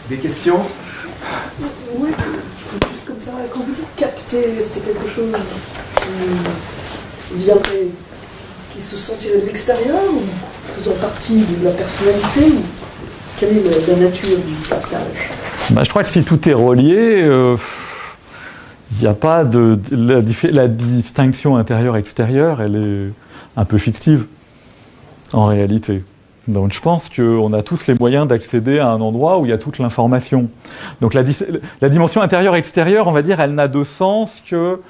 Des questions? Oui, juste comme ça, quand vous dites capter, c'est quelque chose qui viendrait, qui se sentirait de l'extérieur, ou faisant partie de la personnalité, ou quelle est la nature du captage? Je crois que si tout est relié, il n'y a pas de... La distinction intérieure-extérieure, elle est un peu fictive, en réalité. Donc je pense qu'on a tous les moyens d'accéder à un endroit où il y a toute l'information. Donc la dimension intérieure-extérieure, on va dire, elle n'a de sens que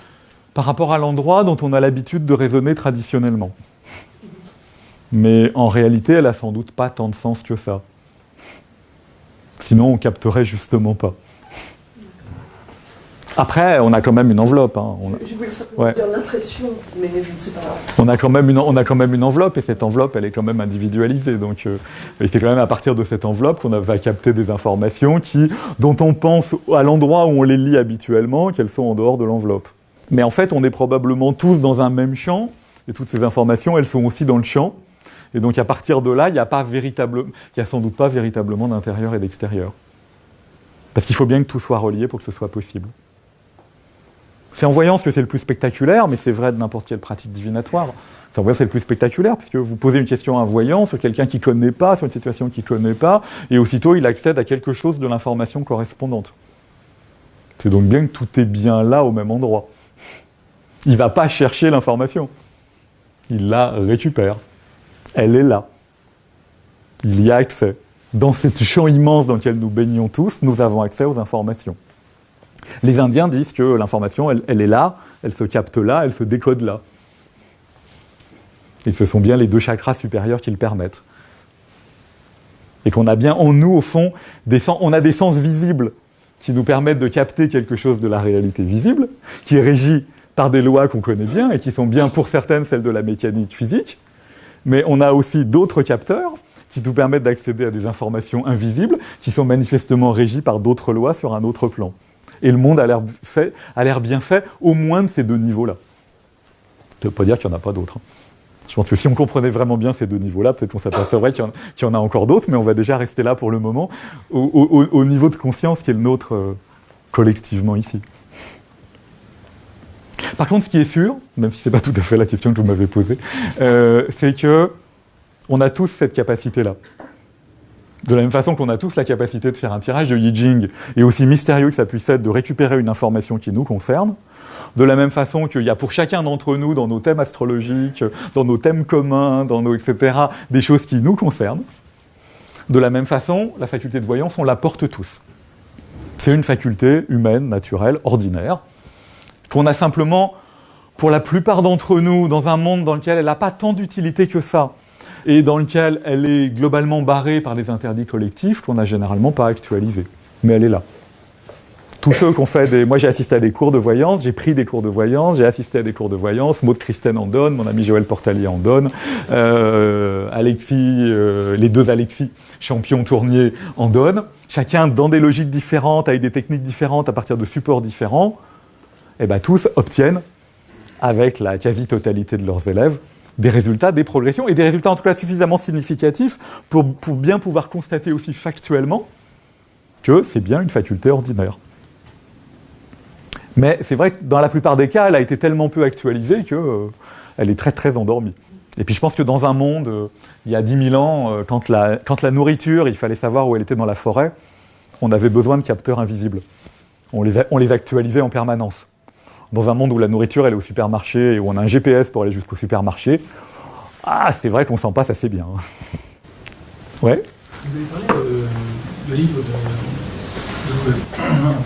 par rapport à l'endroit dont on a l'habitude de raisonner traditionnellement. Mais en réalité, elle n'a sans doute pas tant de sens que ça. Sinon, on capterait justement pas. Après, on a quand même une enveloppe. Hein. Je voulais simplement dire l'impression, mais je ne sais pas. On a quand même une enveloppe, et cette enveloppe, elle est quand même individualisée. Donc, et c'est quand même à partir de cette enveloppe qu'on va capter des informations dont on pense à l'endroit où on les lit habituellement, qu'elles sont en dehors de l'enveloppe. Mais en fait, on est probablement tous dans un même champ, et toutes ces informations, elles sont aussi dans le champ. Et donc, à partir de là, il n'y a sans doute pas véritablement d'intérieur et d'extérieur. Parce qu'il faut bien que tout soit relié pour que ce soit possible. C'est en voyance que c'est le plus spectaculaire, mais c'est vrai de n'importe quelle pratique divinatoire. C'est en voyance c'est le plus spectaculaire, puisque vous posez une question à un voyant sur quelqu'un qui ne connaît pas, sur une situation qu'il ne connaît pas, et aussitôt il accède à quelque chose de l'information correspondante. C'est donc bien que tout est bien là au même endroit. Il ne va pas chercher l'information. Il la récupère. Elle est là. Il y a accès. Dans ce champ immense dans lequel nous baignons tous, nous avons accès aux informations. Les Indiens disent que l'information, elle est là, elle se capte là, elle se décode là. Et ce sont bien les deux chakras supérieurs qui le permettent. Et qu'on a bien en nous, au fond, on a des sens visibles qui nous permettent de capter quelque chose de la réalité visible, qui est régi par des lois qu'on connaît bien et qui sont bien, pour certaines, celles de la mécanique physique. Mais on a aussi d'autres capteurs qui nous permettent d'accéder à des informations invisibles qui sont manifestement régies par d'autres lois sur un autre plan. Et le monde a l'air bien fait, au moins de ces deux niveaux-là. Ça ne veut pas dire qu'il n'y en a pas d'autres. Je pense que si on comprenait vraiment bien ces deux niveaux-là, peut-être qu'on s'apercevrait qu'il y en a encore d'autres, mais on va déjà rester là pour le moment, au niveau de conscience qui est le nôtre collectivement ici. Par contre, ce qui est sûr, même si ce n'est pas tout à fait la question que vous m'avez posée, c'est qu'on a tous cette capacité-là. De la même façon qu'on a tous la capacité de faire un tirage de Yi Jing, et aussi mystérieux que ça puisse être de récupérer une information qui nous concerne, de la même façon qu'il y a pour chacun d'entre nous, dans nos thèmes astrologiques, dans nos thèmes communs, etc., des choses qui nous concernent, de la même façon, la faculté de voyance, on la porte tous. C'est une faculté humaine, naturelle, ordinaire, qu'on a simplement, pour la plupart d'entre nous, dans un monde dans lequel elle n'a pas tant d'utilité que ça, et dans lequel elle est globalement barrée par des interdits collectifs qu'on n'a généralement pas actualisés. Mais elle est là. Tous ceux qui ont fait Moi, j'ai assisté à des cours de voyance, j'ai pris des cours de voyance, j'ai assisté à des cours de voyance, Maud Christen en donne, mon ami Joël Portalier en donne, Alexis, les deux Alexis, champions tourniers, en donnent. Chacun dans des logiques différentes, avec des techniques différentes, à partir de supports différents. Et bien tous obtiennent, avec la quasi-totalité de leurs élèves, des résultats, des progressions, et des résultats en tout cas suffisamment significatifs pour bien pouvoir constater aussi factuellement que c'est bien une faculté ordinaire. Mais c'est vrai que dans la plupart des cas, elle a été tellement peu actualisée qu'elle est très très endormie. Et puis je pense que dans un monde, il y a 10 000 ans, quand la nourriture, il fallait savoir où elle était dans la forêt, on avait besoin de capteurs invisibles. On les actualisait en permanence. Dans un monde où la nourriture elle est au supermarché et où on a un GPS pour aller jusqu'au supermarché, c'est vrai qu'on s'en passe assez bien. Ouais. Vous avez parlé de livres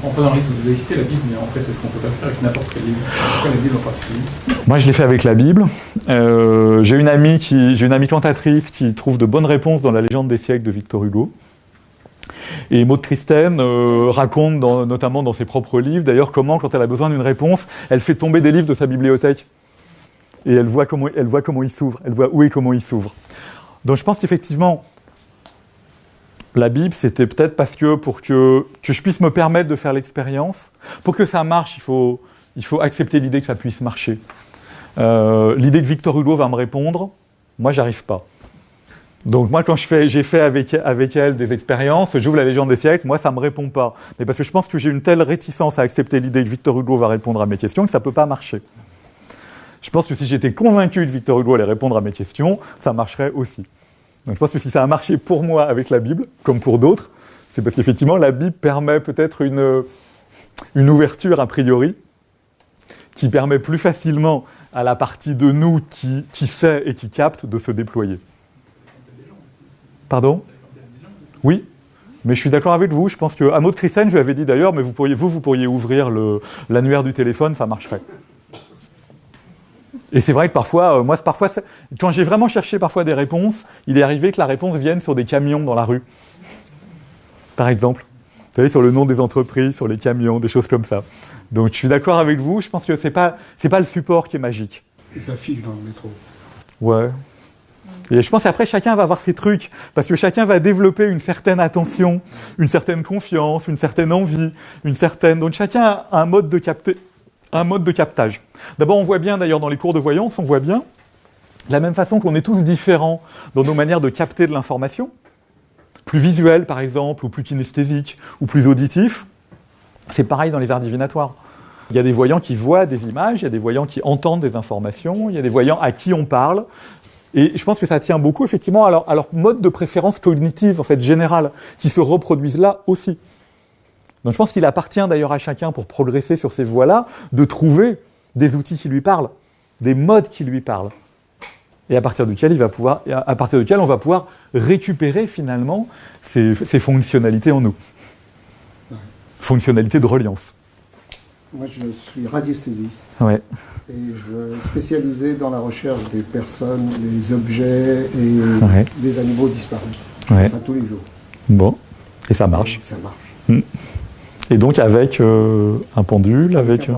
on peut dans le livre, vous avez cité la Bible, mais en fait, est-ce qu'on peut pas le faire avec n'importe quel livre? Pourquoi la Bible en particulier? Moi, je l'ai fait avec la Bible. J'ai une amie cantatrice qui trouve de bonnes réponses dans La légende des siècles de Victor Hugo. Et Maud Christen raconte, notamment dans ses propres livres, d'ailleurs, comment, quand elle a besoin d'une réponse, elle fait tomber des livres de sa bibliothèque. Et elle voit comment ils s'ouvrent, elle voit où et comment ils s'ouvrent. Donc je pense qu'effectivement, la Bible, c'était peut-être parce que pour que je puisse me permettre de faire l'expérience, pour que ça marche, il faut accepter l'idée que ça puisse marcher. L'idée que Victor Hugo va me répondre, moi, j'arrive pas. Donc moi, quand j'ai fait avec elle des expériences, j'ouvre la Légende des siècles, moi ça me répond pas. Mais parce que je pense que j'ai une telle réticence à accepter l'idée que Victor Hugo va répondre à mes questions que ça peut pas marcher. Je pense que si j'étais convaincu que Victor Hugo allait répondre à mes questions, ça marcherait aussi. Donc je pense que si ça a marché pour moi avec la Bible, comme pour d'autres, c'est parce qu'effectivement la Bible permet peut-être une ouverture a priori qui permet plus facilement à la partie de nous qui sait et qui capte de se déployer. Pardon ? Oui, mais je suis d'accord avec vous. Je pense que à Maud Christen, je lui avais dit d'ailleurs, mais vous pourriez ouvrir l'annuaire du téléphone, ça marcherait. Et c'est vrai que parfois, quand j'ai vraiment cherché parfois des réponses, il est arrivé que la réponse vienne sur des camions dans la rue. Par exemple. Vous savez, sur le nom des entreprises, sur les camions, des choses comme ça. Donc je suis d'accord avec vous, je pense que c'est pas le support qui est magique. Les affiches dans le métro. Ouais. Et je pense qu'après, chacun va avoir ses trucs, parce que chacun va développer une certaine attention, une certaine confiance, une certaine envie, donc chacun a un mode de captage. D'abord, on voit bien, d'ailleurs, dans les cours de voyance, on voit bien, de la même façon qu'on est tous différents dans nos manières de capter de l'information, plus visuel, par exemple, ou plus kinesthésique, ou plus auditif, c'est pareil dans les arts divinatoires. Il y a des voyants qui voient des images, il y a des voyants qui entendent des informations, il y a des voyants à qui on parle. Et je pense que ça tient beaucoup, effectivement, à leur mode de préférence cognitive, en fait, générale, qui se reproduisent là aussi. Donc je pense qu'il appartient d'ailleurs à chacun, pour progresser sur ces voies-là, de trouver des outils qui lui parlent, des modes qui lui parlent. Et à partir duquel on va pouvoir récupérer, finalement, ces fonctionnalités en nous. Fonctionnalités de reliance. Moi, je suis radiesthésiste. Ouais. Et je suis spécialisé dans la recherche des personnes, des objets et des animaux disparus. Ouais. Ça tous les jours. Bon. Et ça marche. Et ça marche. Et donc avec un pendule, avec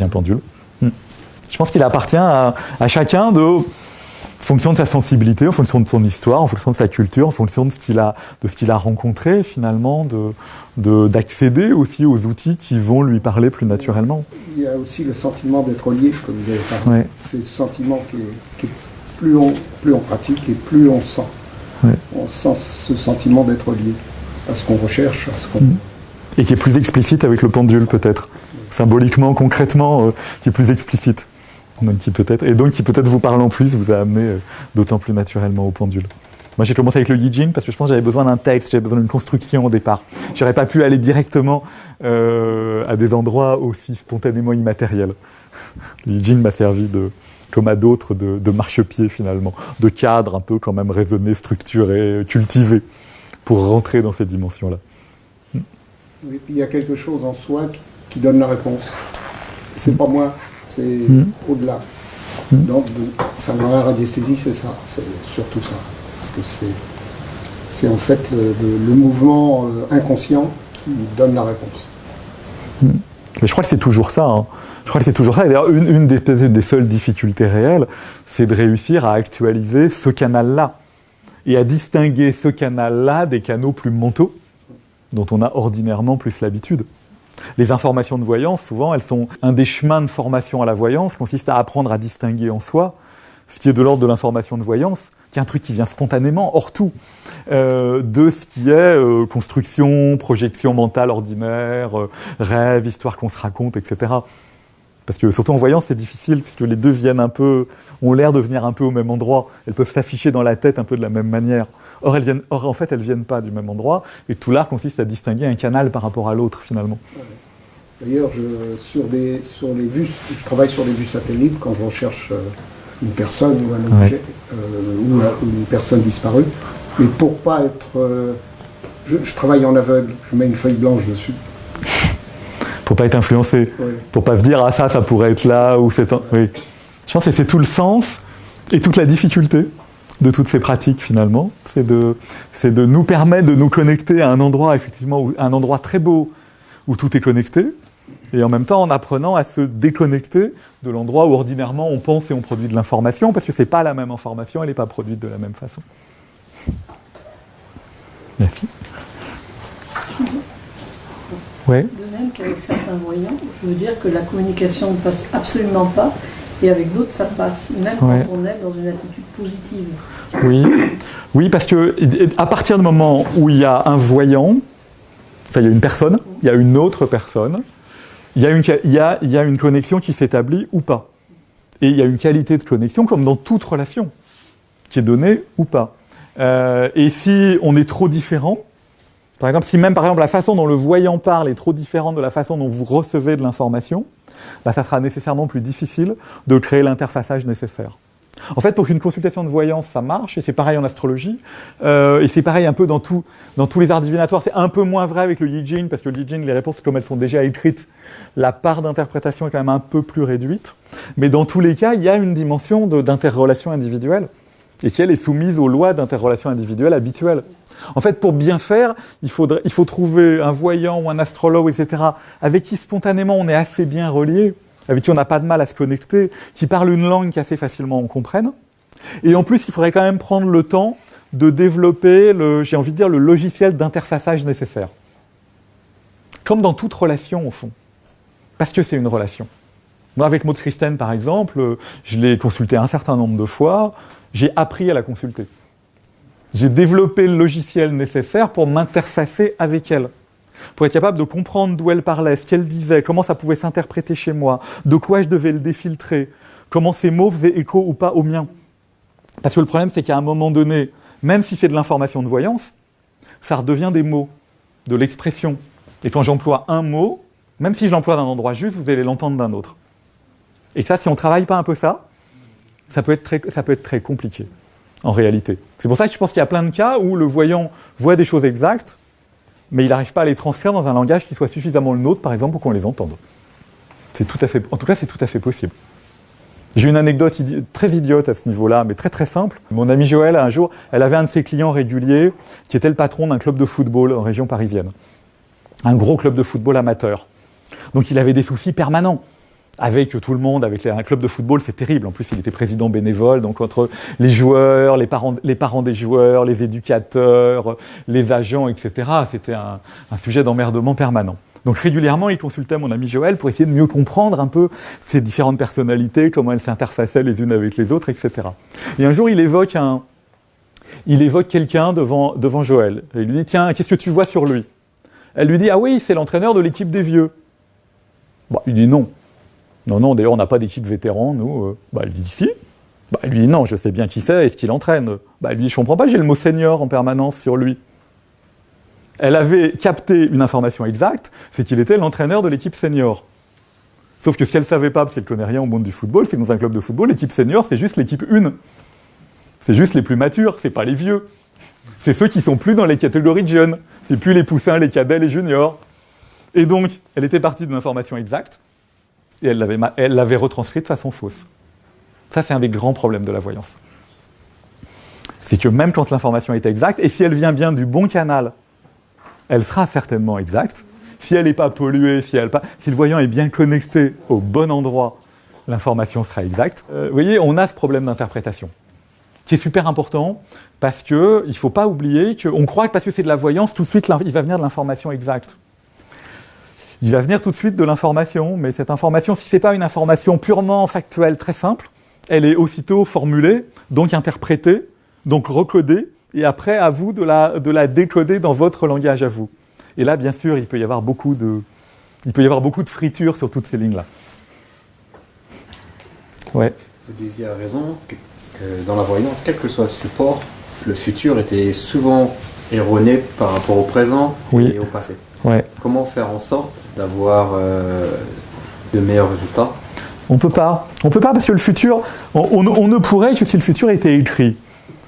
un pendule. Je pense qu'il appartient à chacun en fonction de sa sensibilité, en fonction de son histoire, en fonction de sa culture, en fonction de ce qu'il a rencontré finalement, d'accéder aussi aux outils qui vont lui parler plus naturellement. Il y a aussi le sentiment d'être lié, comme vous avez parlé. Ouais. C'est ce sentiment qui est plus on pratique et plus on sent. Ouais. On sent ce sentiment d'être lié à ce qu'on recherche, à ce qu'on... Et qui est plus explicite avec le pendule peut-être, symboliquement, concrètement, qui est plus explicite. Donc qui peut-être vous parlant plus, vous a amené d'autant plus naturellement au pendule. Moi j'ai commencé avec le Yijing parce que je pense que j'avais besoin d'un texte, j'avais besoin d'une construction au départ. J'aurais pas pu aller directement à des endroits aussi spontanément immatériels. Le Yijing m'a servi comme à d'autres, de marchepied finalement, de cadre un peu quand même raisonné, structuré, cultivé, pour rentrer dans ces dimensions-là. Oui, puis il y a quelque chose en soi qui donne la réponse. C'est pas moi, c'est au-delà. Donc, dans la radiesthésie, c'est ça, c'est surtout ça. Parce que c'est en fait le mouvement inconscient qui donne la réponse. Mais je crois que c'est toujours ça. Hein. Je crois que c'est toujours ça. Et d'ailleurs, une des seules difficultés réelles, c'est de réussir à actualiser ce canal-là et à distinguer ce canal-là des canaux plus mentaux, dont on a ordinairement plus l'habitude. Les informations de voyance, souvent, elles sont un des chemins de formation à la voyance, consiste à apprendre à distinguer en soi ce qui est de l'ordre de l'information de voyance, qui est un truc qui vient spontanément, hors tout, de ce qui est construction, projection mentale ordinaire, rêve, histoire qu'on se raconte, etc. Parce que surtout en voyance, c'est difficile, puisque les deux ont l'air de venir un peu au même endroit. Elles peuvent s'afficher dans la tête un peu de la même manière. Or, en fait, elles ne viennent pas du même endroit, et tout l'art consiste à distinguer un canal par rapport à l'autre, finalement. D'ailleurs, sur les vues, je travaille sur les vues satellites quand je recherche une personne ou un objet, ou une personne disparue. Mais pour pas être... je travaille en aveugle, je mets une feuille blanche dessus. Pour pas être influencé, pour pas se dire « Ah, ça pourrait être là » ou c'est... Oui. Je pense que c'est tout le sens et toute la difficulté de toutes ces pratiques, finalement. C'est de nous permettre de nous connecter à un endroit, effectivement, un endroit très beau où tout est connecté, et en même temps en apprenant à se déconnecter de l'endroit où ordinairement on pense et on produit de l'information, parce que c'est pas la même information, elle n'est pas produite de la même façon. Merci. Ouais. De même qu'avec certains voyants, je veux dire que la communication ne passe absolument pas Et avec d'autres, ça passe, même Ouais. quand on est dans une attitude positive. Oui, oui, parce que à partir du moment où il y a un voyant, enfin il y a une personne, il y a une autre personne, il y a une connexion qui s'établit ou pas. Et il y a une qualité de connexion comme dans toute relation, qui est donnée ou pas. Et si on est trop différent, par exemple, si même par exemple la façon dont le voyant parle est trop différente de la façon dont vous recevez de l'information, bah, ça sera nécessairement plus difficile de créer l'interfaçage nécessaire. En fait, pour qu'une consultation de voyance, ça marche, et c'est pareil en astrologie, et c'est pareil un peu dans tous les arts divinatoires. C'est un peu moins vrai avec le Yi-Jin, parce que le Yi-Jin, les réponses, comme elles sont déjà écrites, la part d'interprétation est quand même un peu plus réduite. Mais dans tous les cas, il y a une dimension d'interrelation individuelle, et qui, elle, est soumise aux lois d'interrelation individuelle habituelles. En fait, pour bien faire, il faut trouver un voyant ou un astrologue, etc., avec qui spontanément on est assez bien relié, avec qui on n'a pas de mal à se connecter, qui parle une langue qu'assez facilement on comprenne. Et en plus, il faudrait quand même prendre le temps de développer j'ai envie de dire, le logiciel d'interfaçage nécessaire. Comme dans toute relation, au fond. Parce que c'est une relation. Moi, avec Maud Christen, par exemple, je l'ai consultée un certain nombre de fois, j'ai appris à la consulter. J'ai développé le logiciel nécessaire pour m'interfacer avec elle. Pour être capable de comprendre d'où elle parlait, ce qu'elle disait, comment ça pouvait s'interpréter chez moi, de quoi je devais le défiltrer, comment ces mots faisaient écho ou pas aux miens. Parce que le problème, c'est qu'à un moment donné, même si c'est de l'information de voyance, ça redevient des mots, de l'expression. Et quand j'emploie un mot, même si je l'emploie d'un endroit juste, vous allez l'entendre d'un autre. Et ça, si on ne travaille pas un peu ça peut être très compliqué, en réalité. C'est pour ça que je pense qu'il y a plein de cas où le voyant voit des choses exactes, mais il n'arrive pas à les transcrire dans un langage qui soit suffisamment le nôtre, par exemple, pour qu'on les entende. En tout cas, c'est tout à fait possible. J'ai une anecdote très idiote à ce niveau-là, mais très très simple. Mon amie Joëlle, un jour, elle avait un de ses clients réguliers qui était le patron d'un club de football en région parisienne. Un gros club de football amateur. Donc il avait des soucis permanents avec tout le monde, avec un club de football, c'est terrible. En plus, il était président bénévole, donc entre les joueurs, les parents des joueurs, les éducateurs, les agents, etc. C'était un sujet d'emmerdement permanent. Donc régulièrement, il consultait mon ami Joël pour essayer de mieux comprendre un peu ces différentes personnalités, comment elles s'interfaçaient les unes avec les autres, etc. Et un jour, il évoque quelqu'un devant Joël. Et il lui dit, tiens, qu'est-ce que tu vois sur lui? Elle lui dit, ah oui, c'est l'entraîneur de l'équipe des vieux. Bon, il dit non. Non, d'ailleurs, on n'a pas d'équipe vétéran, nous. Elle lui dit si. Il lui dit non, je sais bien qui c'est et ce qu'il entraîne. Elle lui dit, je comprends pas, j'ai le mot senior en permanence sur lui. Elle avait capté une information exacte, c'est qu'il était l'entraîneur de l'équipe senior. Sauf que si elle ne savait pas, parce qu'elle ne connaît rien au monde du football, c'est que dans un club de football, l'équipe senior, c'est juste l'équipe 1. C'est juste les plus matures, c'est pas les vieux. C'est ceux qui sont plus dans les catégories de jeunes. C'est plus les poussins, les cadets, les juniors. Et donc, elle était partie d'une information exacte, et elle l'avait retranscrite de façon fausse. Ça, c'est un des grands problèmes de la voyance. C'est que même quand l'information est exacte, et si elle vient bien du bon canal, elle sera certainement exacte. Si elle n'est pas polluée, si le voyant est bien connecté au bon endroit, l'information sera exacte. Vous voyez, on a ce problème d'interprétation, qui est super important, parce qu'il ne faut pas oublier qu'on croit que parce que c'est de la voyance, tout de suite, il va venir de l'information exacte. Il va venir tout de suite de l'information, mais cette information, si ce n'est pas une information purement factuelle, très simple, elle est aussitôt formulée, donc interprétée, donc recodée, et après, à vous de la décoder dans votre langage à vous. Et là, bien sûr, il peut y avoir beaucoup de friture sur toutes ces lignes-là. Ouais. Vous disiez à raison que dans la voyance, quel que soit le support, le futur était souvent erroné par rapport au présent et au passé. Ouais. Comment faire en sorte d'avoir de meilleurs résultats? On peut pas parce que le futur, on ne pourrait que si le futur était écrit.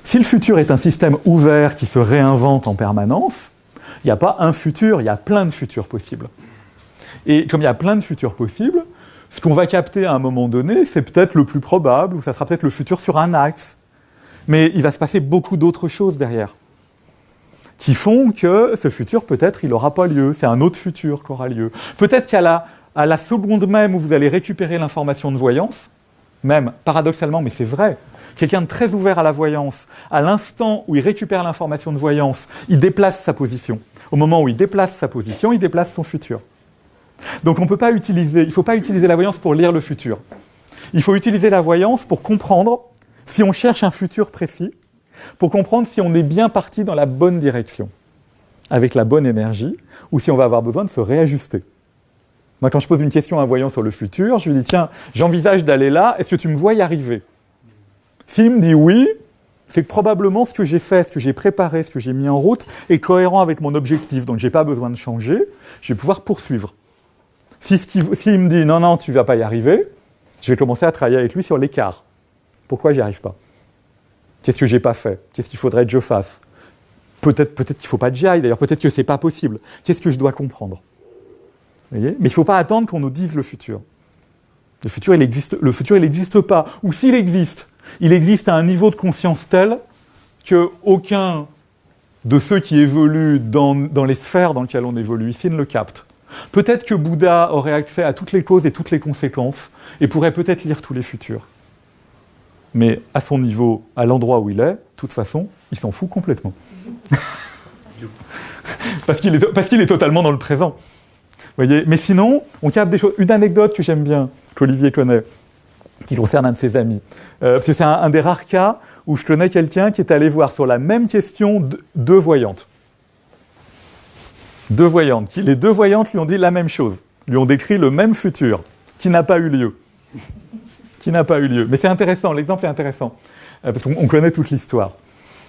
Si le futur est un système ouvert qui se réinvente en permanence, il n'y a pas un futur, il y a plein de futurs possibles. Et comme il y a plein de futurs possibles, ce qu'on va capter à un moment donné, c'est peut-être le plus probable, ou ça sera peut-être le futur sur un axe. Mais il va se passer beaucoup d'autres choses derrière, qui font que ce futur, peut-être, il n'aura pas lieu. C'est un autre futur qui aura lieu. Peut-être qu'à la seconde même où vous allez récupérer l'information de voyance, même paradoxalement, mais c'est vrai, quelqu'un de très ouvert à la voyance, à l'instant où il récupère l'information de voyance, il déplace sa position. Au moment où il déplace sa position, il déplace son futur. Donc il ne faut pas utiliser la voyance pour lire le futur. Il faut utiliser la voyance pour comprendre si on cherche un futur précis, pour comprendre si on est bien parti dans la bonne direction, avec la bonne énergie, ou si on va avoir besoin de se réajuster. Moi, quand je pose une question à un voyant sur le futur, je lui dis, tiens, j'envisage d'aller là, est-ce que tu me vois y arriver? S'il me dit oui, c'est que probablement ce que j'ai fait, ce que j'ai préparé, ce que j'ai mis en route est cohérent avec mon objectif, donc je n'ai pas besoin de changer, je vais pouvoir poursuivre. S'il me dit non, non, tu ne vas pas y arriver, je vais commencer à travailler avec lui sur l'écart. Pourquoi j'y arrive pas? Qu'est-ce que j'ai pas fait? Qu'est-ce qu'il faudrait que je fasse? Peut-être qu'il ne faut pas que j'y aille, d'ailleurs, peut-être que c'est pas possible. Qu'est-ce que je dois comprendre? Vous voyez? Mais il ne faut pas attendre qu'on nous dise le futur. Le futur, il n'existe pas. Ou s'il existe, il existe à un niveau de conscience tel qu'aucun de ceux qui évoluent dans les sphères dans lesquelles on évolue ici ne le capte. Peut-être que Bouddha aurait accès à toutes les causes et toutes les conséquences et pourrait peut-être lire tous les futurs. Mais à son niveau, à l'endroit où il est, de toute façon, il s'en fout complètement. parce qu'il est totalement dans le présent. Vous voyez? Mais sinon, on capte des choses. Une anecdote que j'aime bien, qu'Olivier connaît, qui concerne un de ses amis. Parce que c'est un des rares cas où je connais quelqu'un qui est allé voir sur la même question deux voyantes. Deux voyantes. Les deux voyantes lui ont dit la même chose. Lui ont décrit le même futur, qui n'a pas eu lieu. Mais c'est intéressant, l'exemple est intéressant. Parce qu'on connaît toute l'histoire.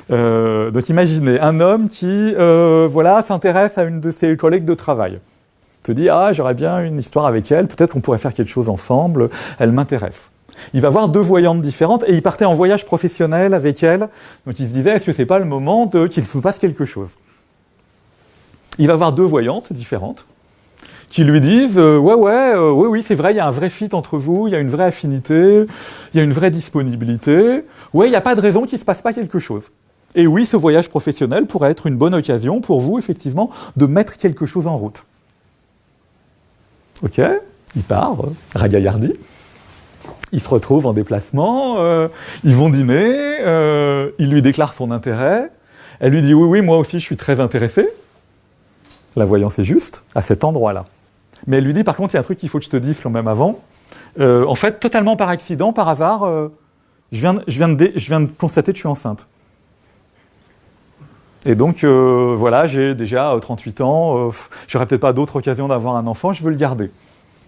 Donc imaginez un homme qui s'intéresse à une de ses collègues de travail. Te dit, j'aurais bien une histoire avec elle, peut-être qu'on pourrait faire quelque chose ensemble, elle m'intéresse. Il va voir deux voyantes différentes et il partait en voyage professionnel avec elle. Donc il se disait, est-ce que c'est pas le moment qu'il se passe quelque chose? Il va voir deux voyantes différentes qui lui disent, oui, c'est vrai, il y a un vrai fit entre vous, il y a une vraie affinité, il y a une vraie disponibilité. Oui, il n'y a pas de raison qu'il ne se passe pas quelque chose. Et oui, ce voyage professionnel pourrait être une bonne occasion pour vous, effectivement, de mettre quelque chose en route. Ok, il part, ragaillardi. Ils se retrouvent en déplacement, ils vont dîner, il lui déclare son intérêt. Elle lui dit oui, moi aussi je suis très intéressée. La voyance est juste, à cet endroit-là. Mais elle lui dit par contre, il y a un truc qu'il faut que je te dise quand même avant. En fait, totalement par accident, par hasard, je viens de constater que je suis enceinte. Et donc, j'ai déjà 38 ans, j'aurais peut-être pas d'autre occasion d'avoir un enfant, je veux le garder.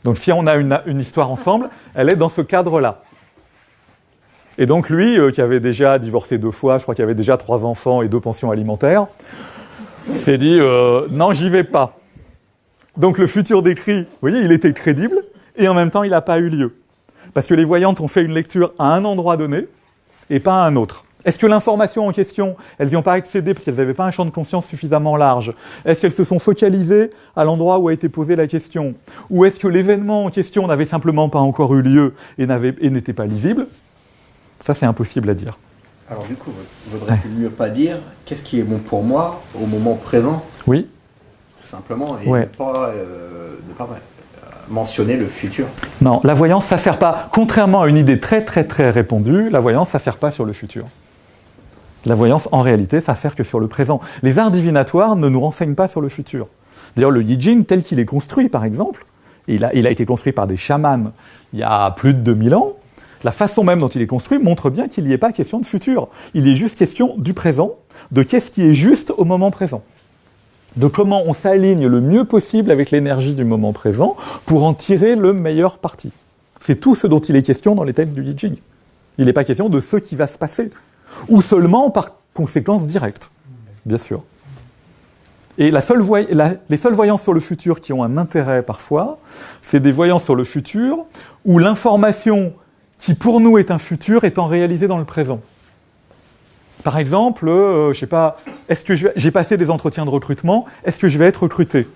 Donc si on a une histoire ensemble, elle est dans ce cadre-là. Et donc lui, qui avait déjà divorcé 2 fois, je crois qu'il avait déjà 3 enfants et 2 pensions alimentaires, s'est dit non, j'y vais pas. Donc le futur décrit, vous voyez, il était crédible et en même temps il n'a pas eu lieu. Parce que les voyantes ont fait une lecture à un endroit donné et pas à un autre. Est-ce que l'information en question, elles n'y ont pas accédé parce qu'elles n'avaient pas un champ de conscience suffisamment large? Est-ce qu'elles se sont focalisées à l'endroit où a été posée la question? Ou est-ce que l'événement en question n'avait simplement pas encore eu lieu et n'était pas lisible? Ça, c'est impossible à dire. Alors du coup, vaudrait-il mieux pas dire qu'est-ce qui est bon pour moi au moment présent? Oui. Tout simplement, et ne pas mentionner le futur. Non, la voyance, ça ne sert pas, contrairement à une idée très très très répandue, la voyance, ça ne sert pas sur le futur. La voyance, en réalité, ça sert que sur le présent. Les arts divinatoires ne nous renseignent pas sur le futur. D'ailleurs, le Yi Jing, tel qu'il est construit, par exemple, il a été construit par des chamans il y a plus de 2000 ans, la façon même dont il est construit montre bien qu'il n'y est pas question de futur. Il est juste question du présent, de qu'est-ce qui est juste au moment présent. De comment on s'aligne le mieux possible avec l'énergie du moment présent pour en tirer le meilleur parti. C'est tout ce dont il est question dans les textes du Yi Jing. Il n'est pas question de ce qui va se passer, ou seulement par conséquence directe, bien sûr. Et les seules voyances sur le futur qui ont un intérêt parfois, c'est des voyances sur le futur où l'information qui pour nous est un futur étant réalisée dans le présent. Par exemple, je sais pas, est-ce que j'ai passé des entretiens de recrutement, est-ce que je vais être recruté?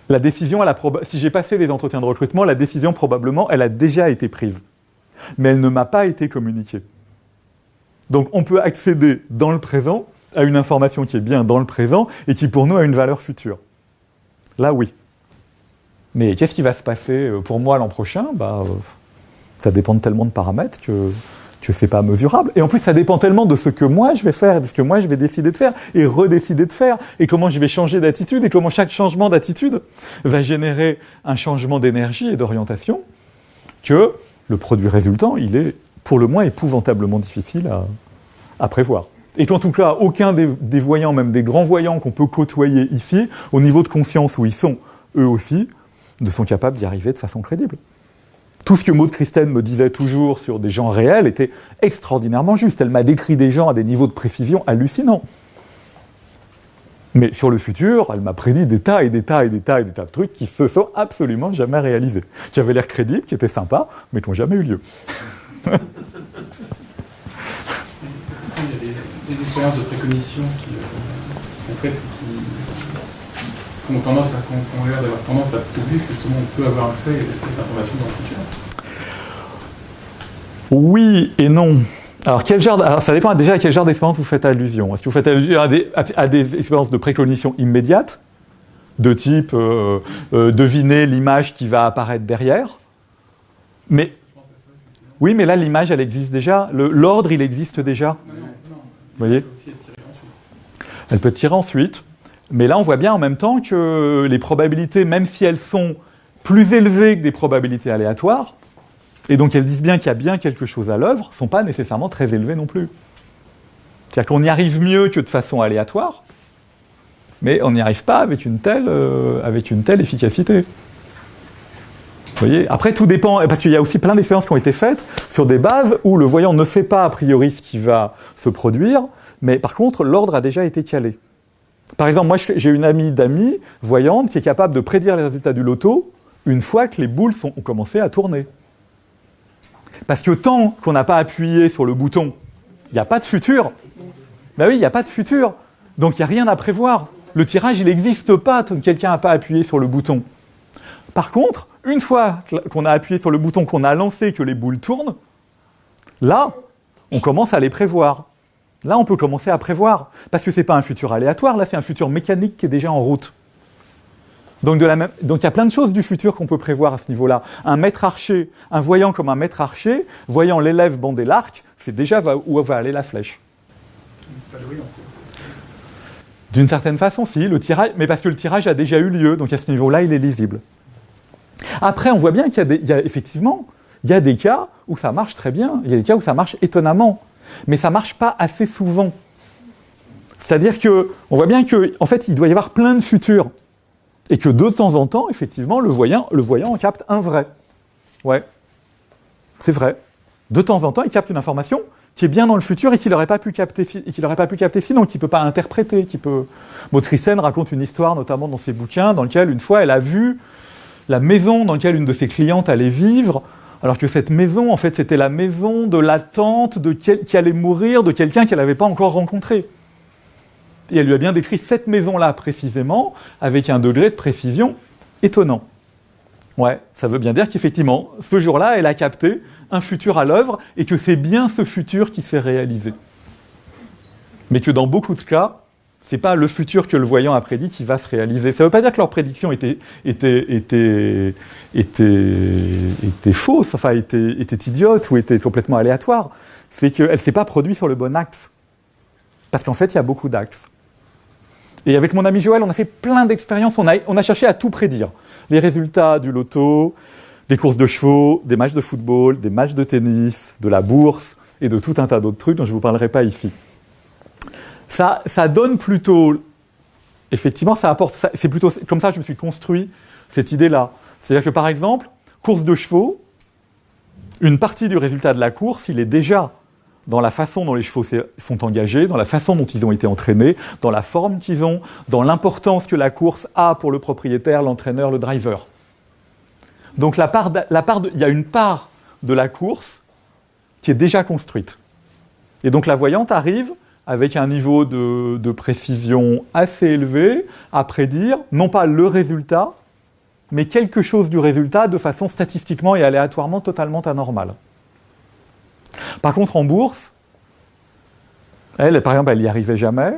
La décision, si j'ai passé des entretiens de recrutement, la décision probablement, elle a déjà été prise. Mais elle ne m'a pas été communiquée. Donc on peut accéder dans le présent à une information qui est bien dans le présent et qui pour nous a une valeur future. Là, oui. Mais qu'est-ce qui va se passer pour moi l'an prochain? Ça dépend de tellement de paramètres que c'est pas mesurable. Et en plus, ça dépend tellement de ce que moi je vais faire, de ce que moi je vais décider de faire et redécider de faire, et comment je vais changer d'attitude, et comment chaque changement d'attitude va générer un changement d'énergie et d'orientation, que le produit résultant, il est pour le moins épouvantablement difficile à prévoir. Et qu'en tout cas, aucun des voyants, même des grands voyants qu'on peut côtoyer ici, au niveau de conscience où ils sont, eux aussi, ne sont capables d'y arriver de façon crédible. Tout ce que Maud Christen me disait toujours sur des gens réels était extraordinairement juste. Elle m'a décrit des gens à des niveaux de précision hallucinants. Mais sur le futur, elle m'a prédit des tas et des tas et des tas et des tas de trucs qui se sont absolument jamais réalisés. Qui avaient l'air crédibles, qui étaient sympas, mais qui n'ont jamais eu lieu. Il y a des expériences de précognition qui sont faites et qui ont l'air d'avoir tendance à prouver que justement on peut avoir accès à des informations dans le futur. Oui et non. Alors, ça dépend déjà à quel genre d'expérience vous faites allusion. Est-ce que vous faites allusion à des expériences de précognition immédiate, de type deviner l'image qui va apparaître derrière? Mais oui, mais là, l'image, elle existe déjà. L'ordre, il existe déjà. Non. Vous voyez ? Elle peut tirer ensuite. Mais là, on voit bien en même temps que les probabilités, même si elles sont plus élevées que des probabilités aléatoires, et donc elles disent bien qu'il y a bien quelque chose à l'œuvre, ne sont pas nécessairement très élevées non plus. C'est-à-dire qu'on y arrive mieux que de façon aléatoire, mais on n'y arrive pas avec une telle efficacité. Vous voyez ? Après, tout dépend, parce qu'il y a aussi plein d'expériences qui ont été faites sur des bases où le voyant ne sait pas a priori ce qui va se produire, mais par contre, l'ordre a déjà été calé. Par exemple, moi, j'ai une amie d'amis voyante qui est capable de prédire les résultats du loto une fois que les boules ont commencé à tourner. Parce que tant qu'on n'a pas appuyé sur le bouton, il n'y a pas de futur. Ben oui, il n'y a pas de futur. Donc il n'y a rien à prévoir. Le tirage, il n'existe pas tant que quelqu'un n'a pas appuyé sur le bouton. Par contre, une fois qu'on a appuyé sur le bouton, qu'on a lancé, que les boules tournent, là, on commence à les prévoir. Là, on peut commencer à prévoir. Parce que ce n'est pas un futur aléatoire, là, c'est un futur mécanique qui est déjà en route. Donc il y a plein de choses du futur qu'on peut prévoir à ce niveau-là. Un maître archer, un voyant comme un maître archer, voyant l'élève bander l'arc, c'est déjà où va aller la flèche. C'est pas le voyant, D'une certaine façon, si, le tirage, mais parce que le tirage a déjà eu lieu, donc à ce niveau-là, il est lisible. Après, on voit bien qu'il y a effectivement, il y a des cas où ça marche très bien, il y a des cas où ça marche étonnamment, mais ça marche pas assez souvent. C'est-à-dire que, on voit bien que, en fait, il doit y avoir plein de futurs. Et que de temps en temps, effectivement, le voyant en capte un vrai. Ouais, c'est vrai. De temps en temps, il capte une information qui est bien dans le futur et qu'il n'aurait pas pu capter sinon, qu'il ne peut pas interpréter. Maud Christen raconte une histoire, notamment dans ses bouquins, dans lequel, une fois, elle a vu la maison dans laquelle une de ses clientes allait vivre, alors que cette maison, en fait, c'était la maison de la tante qui allait mourir de quelqu'un qu'elle n'avait pas encore rencontré. Et elle lui a bien décrit cette maison-là précisément, avec un degré de précision étonnant. Ouais, ça veut bien dire qu'effectivement, ce jour-là, elle a capté un futur à l'œuvre, et que c'est bien ce futur qui s'est réalisé. Mais que dans beaucoup de cas, c'est pas le futur que le voyant a prédit qui va se réaliser. Ça veut pas dire que leur prédiction était fausse, enfin était idiote ou était complètement aléatoire. C'est qu'elle s'est pas produite sur le bon axe. Parce qu'en fait, il y a beaucoup d'axes. Et avec mon ami Joël, on a fait plein d'expériences, on a cherché à tout prédire. Les résultats du loto, des courses de chevaux, des matchs de football, des matchs de tennis, de la bourse et de tout un tas d'autres trucs dont je ne vous parlerai pas ici. Ça donne plutôt... Effectivement, ça apporte... C'est plutôt comme ça que je me suis construit cette idée-là. C'est-à-dire que par exemple, course de chevaux, une partie du résultat de la course, il est déjà dans la façon dont les chevaux sont engagés, dans la façon dont ils ont été entraînés, dans la forme qu'ils ont, dans l'importance que la course a pour le propriétaire, l'entraîneur, le driver. Donc il y a une part de la course qui est déjà construite. Et donc la voyante arrive avec un niveau de précision assez élevé à prédire, non pas le résultat, mais quelque chose du résultat de façon statistiquement et aléatoirement totalement anormale. Par contre, en bourse, elle, par exemple, elle n'y arrivait jamais.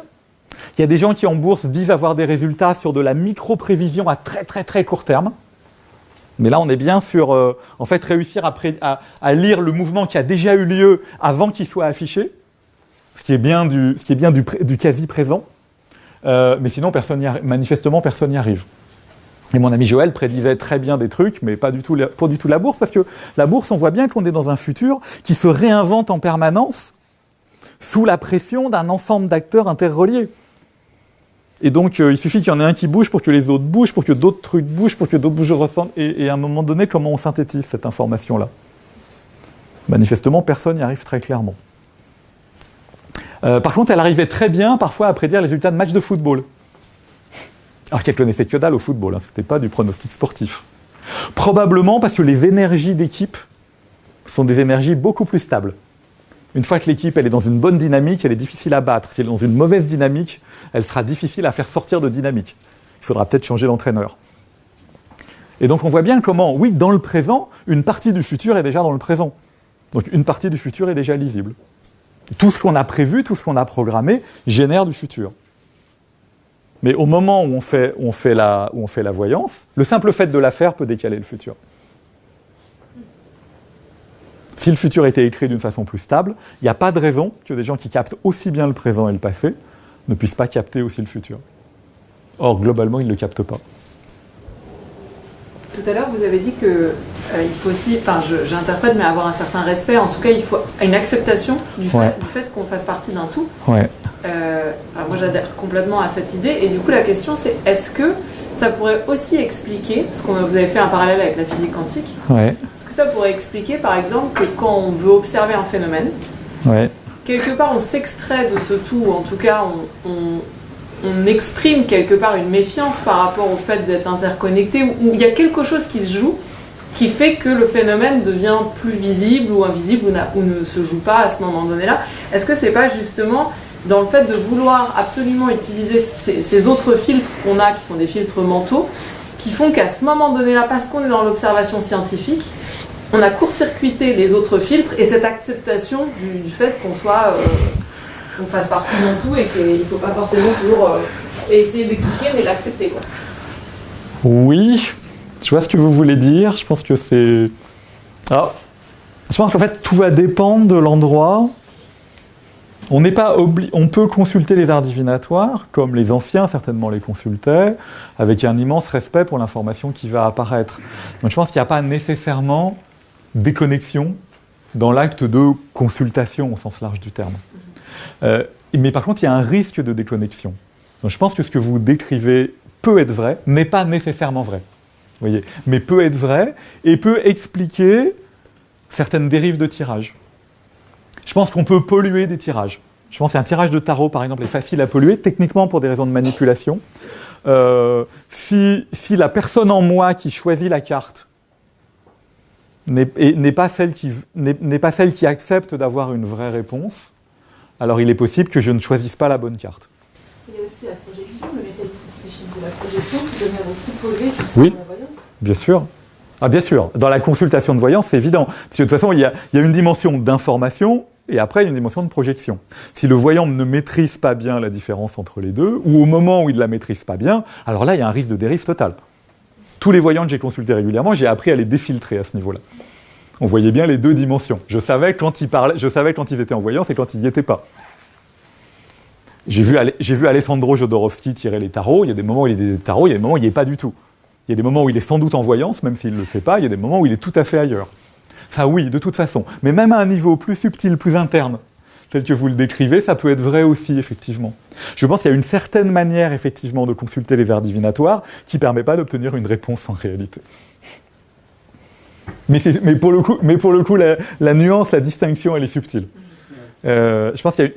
Il y a des gens qui, en bourse, disent avoir des résultats sur de la micro-prévision à très très très court terme. Mais là, on est bien sur, en fait, réussir à lire le mouvement qui a déjà eu lieu avant qu'il soit affiché, ce qui est bien du quasi-présent. Mais sinon, manifestement, personne n'y arrive. Et mon ami Joël prédisait très bien des trucs, mais pas du tout la bourse, parce que la bourse, on voit bien qu'on est dans un futur qui se réinvente en permanence sous la pression d'un ensemble d'acteurs interreliés. Et donc, il suffit qu'il y en ait un qui bouge pour que les autres bougent, pour que d'autres trucs bougent, pour que d'autres bouges ressentent. Et à un moment donné, comment on synthétise cette information-là ? Manifestement, personne n'y arrive très clairement. Par contre, elle arrivait très bien, parfois, à prédire les résultats de matchs de football. Alors qu'elle connaissait que dalle au football, c'était pas du pronostic sportif. Probablement parce que les énergies d'équipe sont des énergies beaucoup plus stables. Une fois que l'équipe elle est dans une bonne dynamique, elle est difficile à battre. Si elle est dans une mauvaise dynamique, elle sera difficile à faire sortir de dynamique. Il faudra peut-être changer l'entraîneur. Et donc on voit bien comment, oui, dans le présent, une partie du futur est déjà dans le présent. Donc une partie du futur est déjà lisible. Tout ce qu'on a prévu, tout ce qu'on a programmé, génère du futur. Mais au moment où on fait la voyance, le simple fait de la faire peut décaler le futur. Si le futur était écrit d'une façon plus stable, il n'y a pas de raison que des gens qui captent aussi bien le présent et le passé ne puissent pas capter aussi le futur. Or, globalement, ils ne le captent pas. Tout à l'heure, vous avez dit que il faut aussi, j'interprète, mais avoir un certain respect. En tout cas, il faut une acceptation du fait qu'on fasse partie d'un tout. Ouais. Alors moi, j'adhère complètement à cette idée. Et du coup, la question, c'est est-ce que ça pourrait aussi expliquer, parce que vous avez fait un parallèle avec la physique quantique, est-ce que ça pourrait expliquer, par exemple, que quand on veut observer un phénomène, quelque part, on s'extrait de ce tout, ou en tout cas, on exprime quelque part une méfiance par rapport au fait d'être interconnecté, où il y a quelque chose qui se joue, qui fait que le phénomène devient plus visible ou invisible ou ne se joue pas à ce moment donné-là. Est-ce que c'est pas justement dans le fait de vouloir absolument utiliser ces autres filtres qu'on a, qui sont des filtres mentaux, qui font qu'à ce moment donné-là, parce qu'on est dans l'observation scientifique, on a court-circuité les autres filtres et cette acceptation du fait qu'on soit... qu'on fasse partie d'un tout et qu'il ne faut pas forcément toujours essayer d'expliquer, mais l'accepter, quoi. Oui, je vois ce que vous voulez dire. Je pense que c'est... Alors, je pense qu'en fait, tout va dépendre de l'endroit. On peut consulter les arts divinatoires, comme les anciens certainement les consultaient, avec un immense respect pour l'information qui va apparaître. Donc je pense qu'il n'y a pas nécessairement déconnexion dans l'acte de consultation au sens large du terme. Mais par contre, il y a un risque de déconnexion. Donc je pense que ce que vous décrivez peut être vrai, n'est pas nécessairement vrai. Vous voyez, mais peut être vrai et peut expliquer certaines dérives de tirage. Je pense qu'on peut polluer des tirages. Je pense qu'un tirage de tarot, par exemple, est facile à polluer, techniquement pour des raisons de manipulation. Si la personne en moi qui choisit la carte n'est pas celle qui accepte d'avoir une vraie réponse, alors il est possible que je ne choisisse pas la bonne carte. Il y a aussi la projection, le mécanisme psychique de la projection qui devient aussi pollué jusqu'à la voyance. Bien sûr. Ah, bien sûr. Dans la consultation de voyance, c'est évident. Parce que de toute façon, il y a une dimension d'information et après, il y a une dimension de projection. Si le voyant ne maîtrise pas bien la différence entre les deux, ou au moment où il ne la maîtrise pas bien, alors là, il y a un risque de dérive totale. Tous les voyants que j'ai consultés régulièrement, j'ai appris à les défiltrer à ce niveau-là. On voyait bien les deux dimensions. Je savais quand ils parlaient, je savais quand ils étaient en voyance et quand ils n'y étaient pas. J'ai vu Alessandro Jodorowsky tirer les tarots. Il y a des moments où il est des tarots, il y a des moments où il n'y est pas du tout. Il y a des moments où il est sans doute en voyance, même s'il ne le sait pas. Il y a des moments où il est tout à fait ailleurs. Ça, oui, de toute façon. Mais même à un niveau plus subtil, plus interne, tel que vous le décrivez, ça peut être vrai aussi, effectivement. Je pense qu'il y a une certaine manière, effectivement, de consulter les arts divinatoires qui ne permet pas d'obtenir une réponse en réalité. Mais pour le coup, la nuance, la distinction, elle est subtile. Je pense qu'il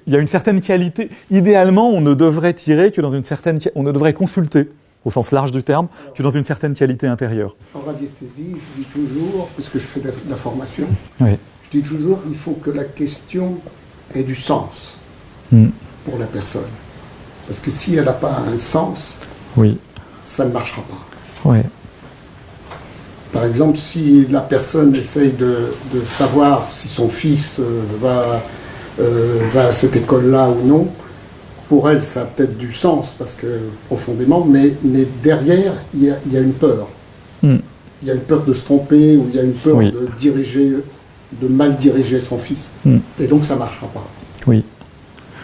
y a une certaine qualité. Idéalement, on ne devrait tirer que dans une certaine... On ne devrait consulter, au sens large du terme, que dans une certaine qualité intérieure. En radiesthésie, je dis toujours, parce que je fais de la formation, oui. Je dis toujours qu'il faut que la question ait du sens pour la personne. Parce que si elle n'a pas un sens, ça ne marchera pas. Oui. Par exemple, si la personne essaye de savoir si son fils va à cette école-là ou non, pour elle, ça a peut-être du sens, parce que profondément, mais derrière, il y a une peur. Il y a une peur de se tromper, ou il y a une peur de mal diriger son fils. Et donc, ça ne marchera pas. Oui.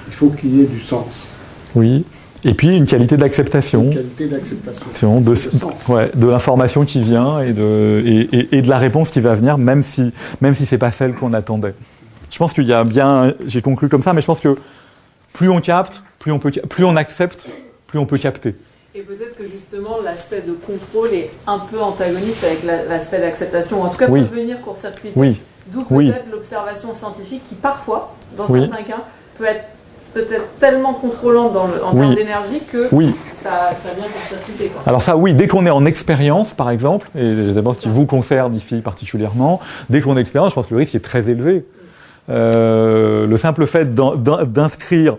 Il faut qu'il y ait du sens. Oui. Et puis une qualité d'acceptation. Une qualité d'acceptation. De l'information qui vient et de la réponse qui va venir, même si c'est pas celle qu'on attendait. Je pense qu'il y a bien, j'ai conclu comme ça, mais je pense que plus on capte, plus on accepte, plus on peut capter. Et peut-être que justement l'aspect de contrôle est un peu antagoniste avec l'aspect d'acceptation, ou en tout cas peut venir court-circuiter. Oui. D'où peut-être l'observation scientifique qui parfois, dans certains cas, peut être peut-être tellement contrôlante en termes d'énergie que ça vient court-circuiter. Alors ça, dès qu'on est en expérience, par exemple, et d'abord ce qui vous concerne ici particulièrement, dès qu'on est en expérience, je pense que le risque est très élevé. Le simple fait d'inscrire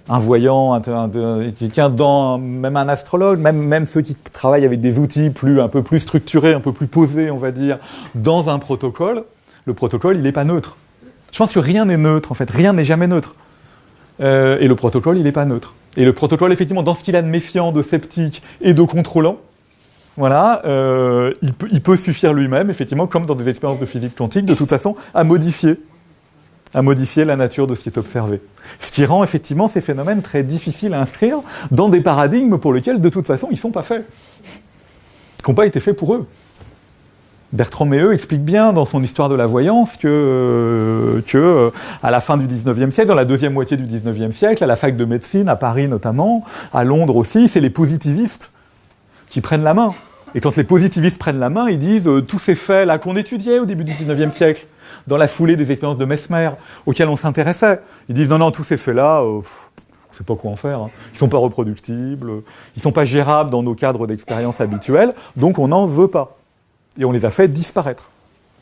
un voyant, même un astrologue, même ceux qui travaillent avec des outils un peu plus structurés, un peu plus posés, on va dire, dans un protocole, le protocole, il n'est pas neutre. Je pense que rien n'est neutre, en fait. Rien n'est jamais neutre. Et le protocole, il n'est pas neutre. Et le protocole, effectivement, dans ce qu'il a de méfiant, de sceptique et de contrôlant, voilà, il peut suffire lui-même, effectivement, comme dans des expériences de physique quantique, de toute façon, à modifier la nature de ce qui est observé. Ce qui rend effectivement ces phénomènes très difficiles à inscrire dans des paradigmes pour lesquels, de toute façon, ils ne sont pas faits. Qui n'ont pas été faits pour eux. Bertrand Meilleux explique bien dans son Histoire de la voyance que à la fin du 19e siècle, dans la deuxième moitié du 19e siècle, à la fac de médecine, à Paris notamment, à Londres aussi, c'est les positivistes qui prennent la main. Et quand les positivistes prennent la main, ils disent tous ces faits là qu'on étudiait au début du 19e siècle, dans la foulée des expériences de Mesmer, auxquelles on s'intéressait. Ils disent non, tous ces faits-là, on ne sait pas quoi en faire. Hein. Ils ne sont pas reproductibles, ils ne sont pas gérables dans nos cadres d'expérience habituels, donc on n'en veut pas. Et on les a fait disparaître.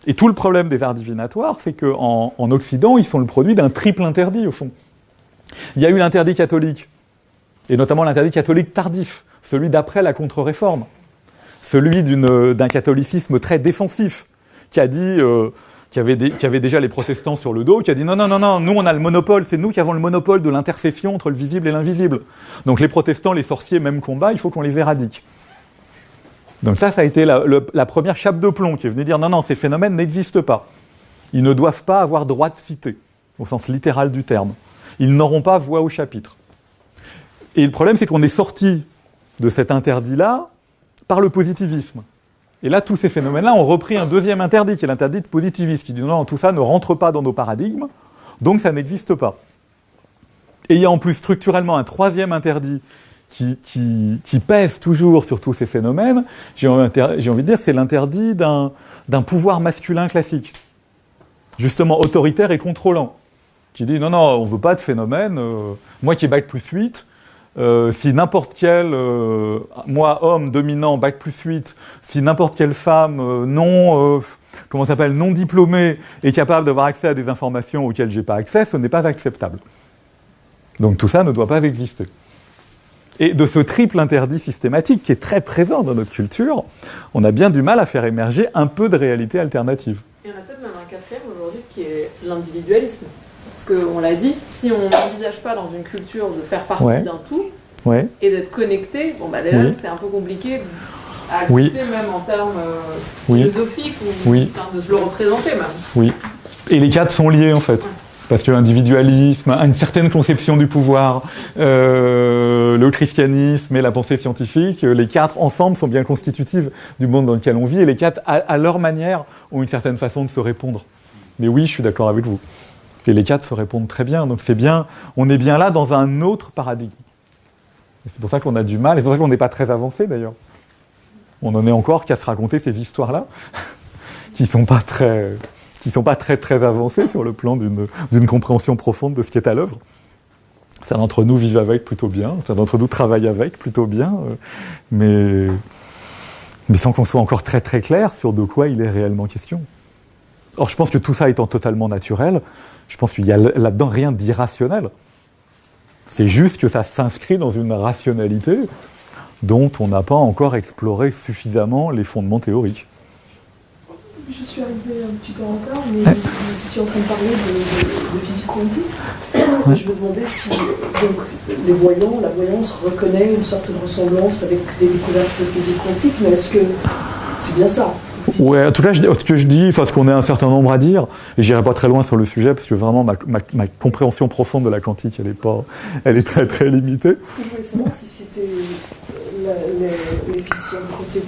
Et tout le problème des arts divinatoires, c'est qu'en Occident, ils sont le produit d'un triple interdit, au fond. Il y a eu l'interdit catholique, et notamment l'interdit catholique tardif, celui d'après la contre-réforme, celui d'un catholicisme très défensif, qui a dit... qui avait déjà les protestants sur le dos, qui a dit non, nous on a le monopole, c'est nous qui avons le monopole de l'intercession entre le visible et l'invisible. Donc les protestants, les sorciers, même combat, il faut qu'on les éradique. Donc ça a été la première chape de plomb qui est venue dire non, ces phénomènes n'existent pas. Ils ne doivent pas avoir droit de citer, au sens littéral du terme. Ils n'auront pas voix au chapitre. Et le problème, c'est qu'on est sorti de cet interdit-là par le positivisme. Et là, tous ces phénomènes-là ont repris un deuxième interdit, qui est l'interdit de positivisme, qui dit non, tout ça ne rentre pas dans nos paradigmes, donc ça n'existe pas. Et il y a en plus structurellement un troisième interdit qui pèse toujours sur tous ces phénomènes, j'ai envie de dire, c'est l'interdit d'un pouvoir masculin classique, justement autoritaire et contrôlant, qui dit non, on ne veut pas de phénomène, moi qui ai bac plus 8, si n'importe quel, moi homme dominant, bac plus 8, si n'importe quelle femme non diplômée est capable d'avoir accès à des informations auxquelles j'ai pas accès, ce n'est pas acceptable. Donc tout ça ne doit pas exister. Et de ce triple interdit systématique qui est très présent dans notre culture, on a bien du mal à faire émerger un peu de réalité alternative. Il y en a peut-être même un quatrième aujourd'hui qui est l'individualisme. Parce qu'on l'a dit, si on n'envisage pas dans une culture de faire partie d'un tout et d'être connecté, déjà c'était un peu compliqué à accepter même en termes philosophiques ou de se le représenter même. Oui. Et les quatre sont liés en fait. Parce que l'individualisme, une certaine conception du pouvoir, le christianisme et la pensée scientifique, les quatre ensemble sont bien constitutifs du monde dans lequel on vit, et les quatre, à leur manière, ont une certaine façon de se répondre. Mais oui, je suis d'accord avec vous. Et les quatre se répondent très bien, donc c'est bien, on est bien là dans un autre paradigme. Et c'est pour ça qu'on a du mal, et c'est pour ça qu'on n'est pas très avancé d'ailleurs. On en est encore qu'à se raconter ces histoires-là, qui sont pas très avancées sur le plan d'une compréhension profonde de ce qui est à l'œuvre. Certains d'entre nous vivent avec plutôt bien, certains d'entre nous travaillent avec plutôt bien, mais sans qu'on soit encore très très clair sur de quoi il est réellement question. Or, je pense que tout ça étant totalement naturel, je pense qu'il n'y a là-dedans rien d'irrationnel. C'est juste que ça s'inscrit dans une rationalité dont on n'a pas encore exploré suffisamment les fondements théoriques. Je suis arrivée un petit peu en retard, mais vous étiez en train de parler de physique quantique. Je me demandais si donc, la voyance reconnaît une certaine ressemblance avec des découvertes de physique quantique, mais est-ce que c'est bien ça? Vous quantique. Ouais, en tout cas, ce que je dis, enfin, ce qu'on est un certain nombre à dire, et j'irai pas très loin sur le sujet, parce que vraiment, ma compréhension profonde de la quantique, elle est très très limitée. Je voulais savoir si c'était les physiciens de quantique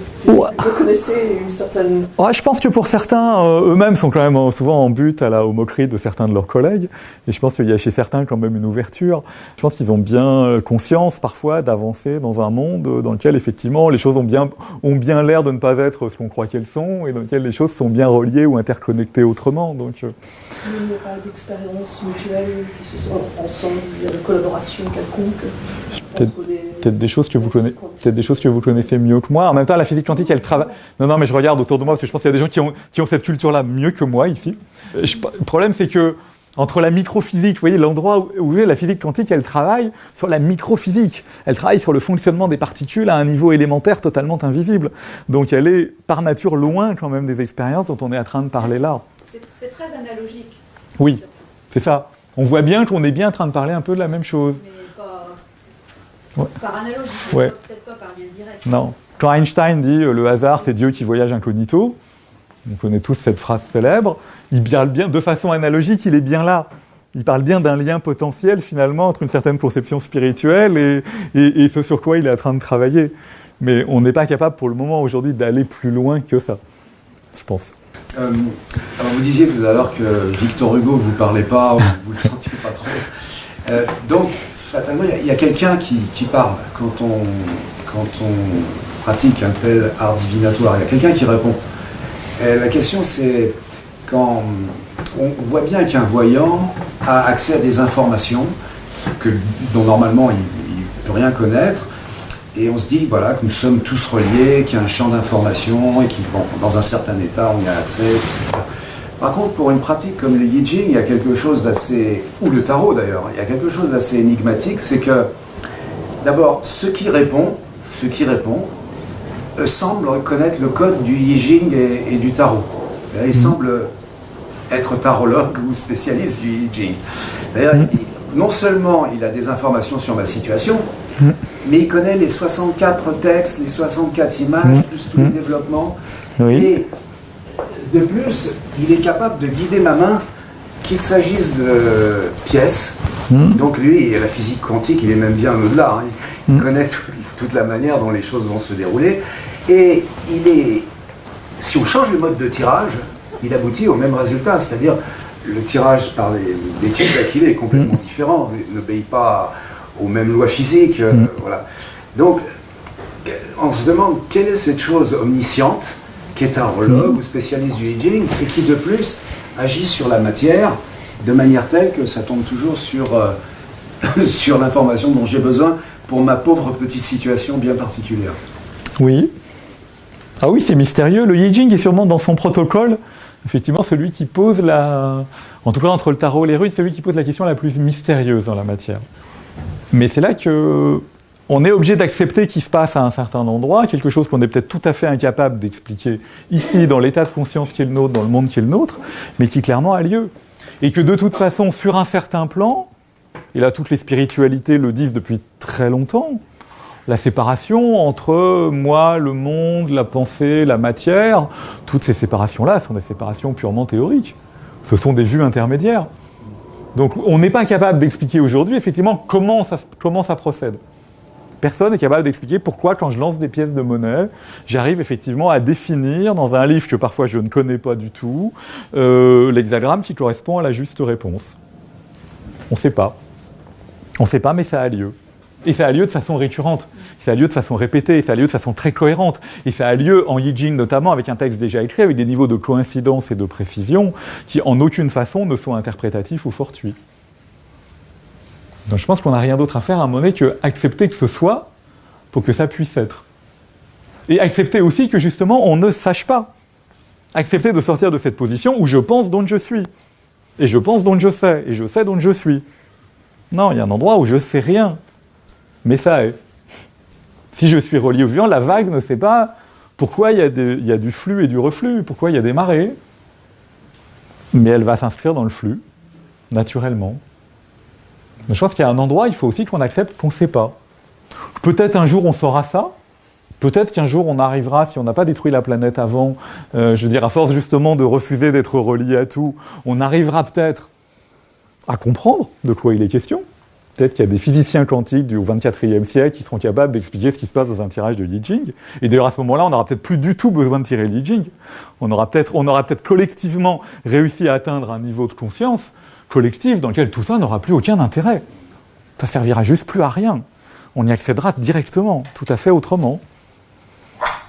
reconnaissaient une certaine... Ouais, je pense que pour certains, eux-mêmes sont quand même souvent en but aux moqueries de certains de leurs collègues, et je pense qu'il y a chez certains quand même une ouverture. Je pense qu'ils ont bien conscience parfois d'avancer dans un monde dans lequel effectivement les choses ont bien l'air de ne pas être ce qu'on croit qu'elles sont, et dans lequel les choses sont bien reliées ou interconnectées autrement. Donc, il n'y a pas d'expérience mutuelle qui se sont ensemble, il y a de collaboration quelconque. Peut-être des choses que vous connaissez, peut-être des choses que vous connaissez mieux que moi. En même temps, la physique quantique, elle travaille. Non, mais je regarde autour de moi parce que je pense qu'il y a des gens qui ont cette culture-là mieux que moi ici. Le problème, c'est que entre la microphysique, vous voyez, l'endroit où la physique quantique, elle travaille sur la microphysique. Elle travaille sur le fonctionnement des particules à un niveau élémentaire totalement invisible. Donc, elle est par nature loin quand même des expériences dont on est en train de parler là. C'est très analogique. Oui, c'est ça. On voit bien qu'on est bien en train de parler un peu de la même chose. Mais pas... Ouais. Par analogie, ouais. Peut-être pas par lien direct. Non. Quand Einstein dit le hasard, c'est Dieu qui voyage incognito, on connaît tous cette phrase célèbre, il parle bien, de façon analogique, il est bien là. Il parle bien d'un lien potentiel finalement entre une certaine conception spirituelle et ce sur quoi il est en train de travailler. Mais on n'est pas capable pour le moment aujourd'hui d'aller plus loin que ça, je pense. Alors vous disiez tout à l'heure que Victor Hugo vous parlait pas, ou vous le sentiez pas trop. Donc fatalement il y a quelqu'un qui parle quand on pratique un tel art divinatoire. Il y a quelqu'un qui répond. La question c'est quand on voit bien qu'un voyant a accès à des informations dont normalement il ne peut rien connaître. Et on se dit voilà, que nous sommes tous reliés, qu'il y a un champ d'information et que dans un certain état, on y a accès. Par contre, pour une pratique comme le I Ching, il y a quelque chose d'assez, ou le tarot d'ailleurs, il y a quelque chose d'assez énigmatique, c'est que d'abord, ce qui répond semble connaître le code du I Ching et du tarot. Il semble être tarologue ou spécialiste du I Ching. D'ailleurs, non seulement il a des informations sur ma situation, mais il connaît les 64 textes, les 64 images, plus tous les développements. Oui. Et de plus, il est capable de guider ma main, qu'il s'agisse de pièces. Donc lui, la physique quantique, il est même bien au-delà. Hein. Il connaît toute la manière dont les choses vont se dérouler. Et si on change le mode de tirage, il aboutit au même résultat. C'est-à-dire, le tirage par les types d'Aquilée est complètement différent. Il n'obéit pas aux mêmes lois physiques. Voilà. Donc, on se demande quelle est cette chose omnisciente qui est tarologue ou spécialiste du I Ching et qui, de plus, agit sur la matière de manière telle que ça tombe toujours sur l'information dont j'ai besoin pour ma pauvre petite situation bien particulière. Oui. Ah oui, c'est mystérieux. Le I Ching est sûrement dans son protocole, effectivement, celui qui pose en tout cas entre le tarot et les runes, c'est celui qui pose la question la plus mystérieuse dans la matière. Mais c'est là qu'on est obligé d'accepter qu'il se passe à un certain endroit, quelque chose qu'on est peut-être tout à fait incapable d'expliquer ici, dans l'état de conscience qui est le nôtre, dans le monde qui est le nôtre, mais qui clairement a lieu. Et que de toute façon, sur un certain plan, et là toutes les spiritualités le disent depuis très longtemps, la séparation entre moi, le monde, la pensée, la matière, toutes ces séparations-là sont des séparations purement théoriques. Ce sont des vues intermédiaires. Donc on n'est pas capable d'expliquer aujourd'hui, effectivement, comment ça procède. Personne n'est capable d'expliquer pourquoi, quand je lance des pièces de monnaie, j'arrive effectivement à définir, dans un livre que parfois je ne connais pas du tout, l'hexagramme qui correspond à la juste réponse. On ne sait pas. On ne sait pas, mais ça a lieu. Et ça a lieu de façon récurrente, ça a lieu de façon répétée, ça a lieu de façon très cohérente. Et ça a lieu en I Ching notamment avec un texte déjà écrit, avec des niveaux de coïncidence et de précision qui en aucune façon ne sont interprétatifs ou fortuits. Donc je pense qu'on n'a rien d'autre à faire à un moment donné que accepter que ce soit pour que ça puisse être. Et accepter aussi que justement on ne sache pas. Accepter de sortir de cette position où je pense donc je suis. Et je pense donc je sais. Et je sais donc je suis. Non, il y a un endroit où je ne sais rien. Mais ça est. Si je suis relié au vivant, la vague ne sait pas pourquoi il y a du flux et du reflux, pourquoi il y a des marées. Mais elle va s'inscrire dans le flux, naturellement. Je pense qu'il y a un endroit, il faut aussi qu'on accepte qu'on ne sait pas. Peut-être un jour on saura ça, Peut-être qu'un jour on arrivera, si on n'a pas détruit la planète avant, je veux dire, à force justement de refuser d'être relié à tout, on arrivera peut-être à comprendre de quoi il est question. Peut-être qu'il y a des physiciens quantiques du XXIe siècle qui seront capables d'expliquer ce qui se passe dans un tirage de Yi Jing. Et d'ailleurs, à ce moment-là, on n'aura peut-être plus du tout besoin de tirer le Yi Jing. On aura peut-être collectivement réussi à atteindre un niveau de conscience collectif dans lequel tout ça n'aura plus aucun intérêt. Ça servira juste plus à rien. On y accédera directement, tout à fait autrement.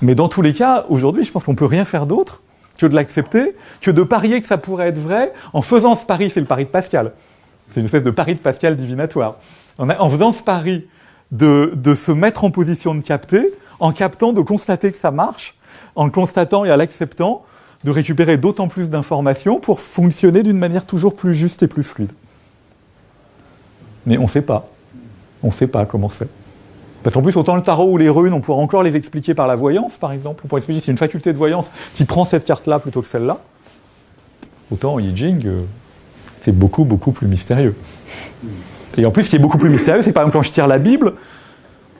Mais dans tous les cas, aujourd'hui, je pense qu'on ne peut rien faire d'autre que de l'accepter, que de parier que ça pourrait être vrai. En faisant ce pari, c'est le pari de Pascal. C'est une espèce de pari de Pascal divinatoire. En faisant ce pari de se mettre en position de capter, en captant, de constater que ça marche, en le constatant et en l'acceptant, de récupérer d'autant plus d'informations pour fonctionner d'une manière toujours plus juste et plus fluide. Mais on ne sait pas. On ne sait pas comment c'est. Parce qu'en plus, autant le tarot ou les runes, on pourra encore les expliquer par la voyance, par exemple. On pourrait expliquer que c'est une faculté de voyance qui prend cette carte-là plutôt que celle-là. Autant en Yi Jing, c'est beaucoup, beaucoup plus mystérieux. Et en plus, ce qui est beaucoup plus mystérieux, c'est que par exemple, quand je tire la Bible,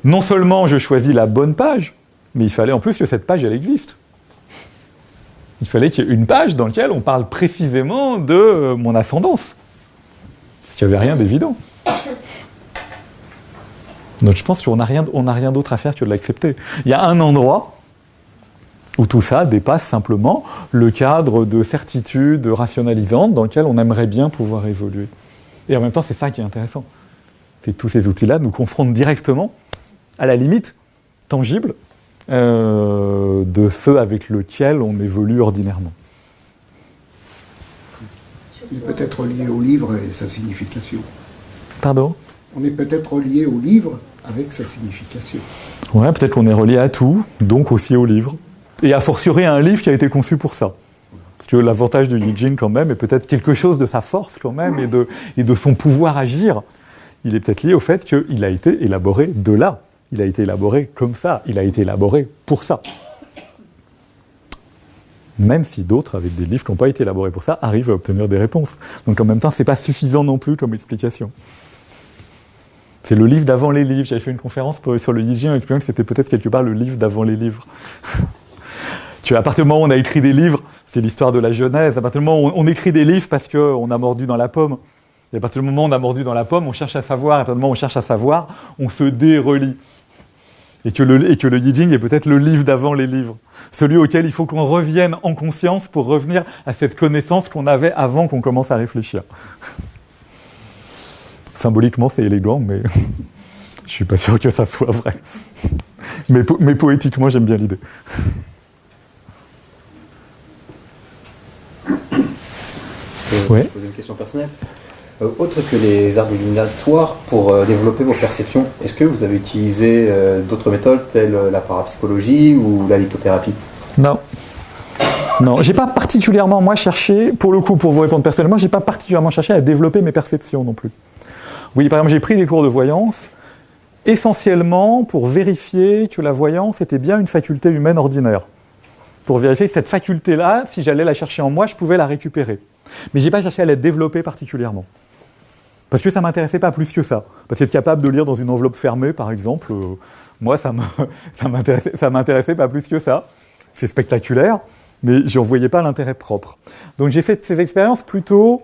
non seulement je choisis la bonne page, mais il fallait en plus que cette page, elle existe. Il fallait qu'il y ait une page dans laquelle on parle précisément de mon ascendance. Parce qu'il n'y avait rien d'évident. Donc je pense qu'on n'a rien d'autre à faire que de l'accepter. Il y a un endroit où tout ça dépasse simplement le cadre de certitude rationalisante dans lequel on aimerait bien pouvoir évoluer. Et en même temps, c'est ça qui est intéressant. C'est que tous ces outils-là nous confrontent directement, à la limite tangible, de ceux avec lesquels on évolue ordinairement. On est peut-être lié au livre et sa signification. Pardon ? On est peut-être lié au livre avec sa signification. Ouais, peut-être qu'on est relié à tout, donc aussi au livre. Et a fortiori à un livre qui a été conçu pour ça. Parce que l'avantage de Yi Jing quand même est peut-être quelque chose de sa force quand même et de son pouvoir agir. Il est peut-être lié au fait qu'il a été élaboré de là. Il a été élaboré comme ça. Il a été élaboré pour ça. Même si d'autres, avec des livres qui n'ont pas été élaborés pour ça, arrivent à obtenir des réponses. Donc en même temps, c'est pas suffisant non plus comme explication. C'est le livre d'avant les livres. J'avais fait une conférence sur le Yi Jing en expliquant que c'était peut-être quelque part le livre d'avant les livres. Tu vois, à partir du moment où on a écrit des livres, c'est l'histoire de la Genèse. À partir du moment où on écrit des livres parce qu'on a mordu dans la pomme. Et à partir du moment où on a mordu dans la pomme, on cherche à savoir. À partir du moment où on cherche à savoir, on se dérelie. Et que le Yi Jing est peut-être le livre d'avant les livres. Celui auquel il faut qu'on revienne en conscience pour revenir à cette connaissance qu'on avait avant qu'on commence à réfléchir. Symboliquement, c'est élégant, mais je suis pas sûr que ça soit vrai. Mais poétiquement, j'aime bien l'idée. Ouais. Poser une question personnelle. Autre que les arts divinatoires, pour développer vos perceptions, est-ce que vous avez utilisé d'autres méthodes telles la parapsychologie ou la lithothérapie ? Non. Non, j'ai pas particulièrement, moi, cherché, pour le coup, pour vous répondre personnellement, j'ai pas particulièrement cherché à développer mes perceptions non plus. Oui, par exemple, j'ai pris des cours de voyance, essentiellement pour vérifier que la voyance était bien une faculté humaine ordinaire. Pour vérifier que cette faculté-là, si j'allais la chercher en moi, je pouvais la récupérer. Mais j'ai pas cherché à la développer particulièrement. Parce que ça m'intéressait pas plus que ça. Parce qu'être capable de lire dans une enveloppe fermée, par exemple, moi, ça m'intéressait pas plus que ça. C'est spectaculaire, mais j'en voyais pas l'intérêt propre. Donc j'ai fait ces expériences plutôt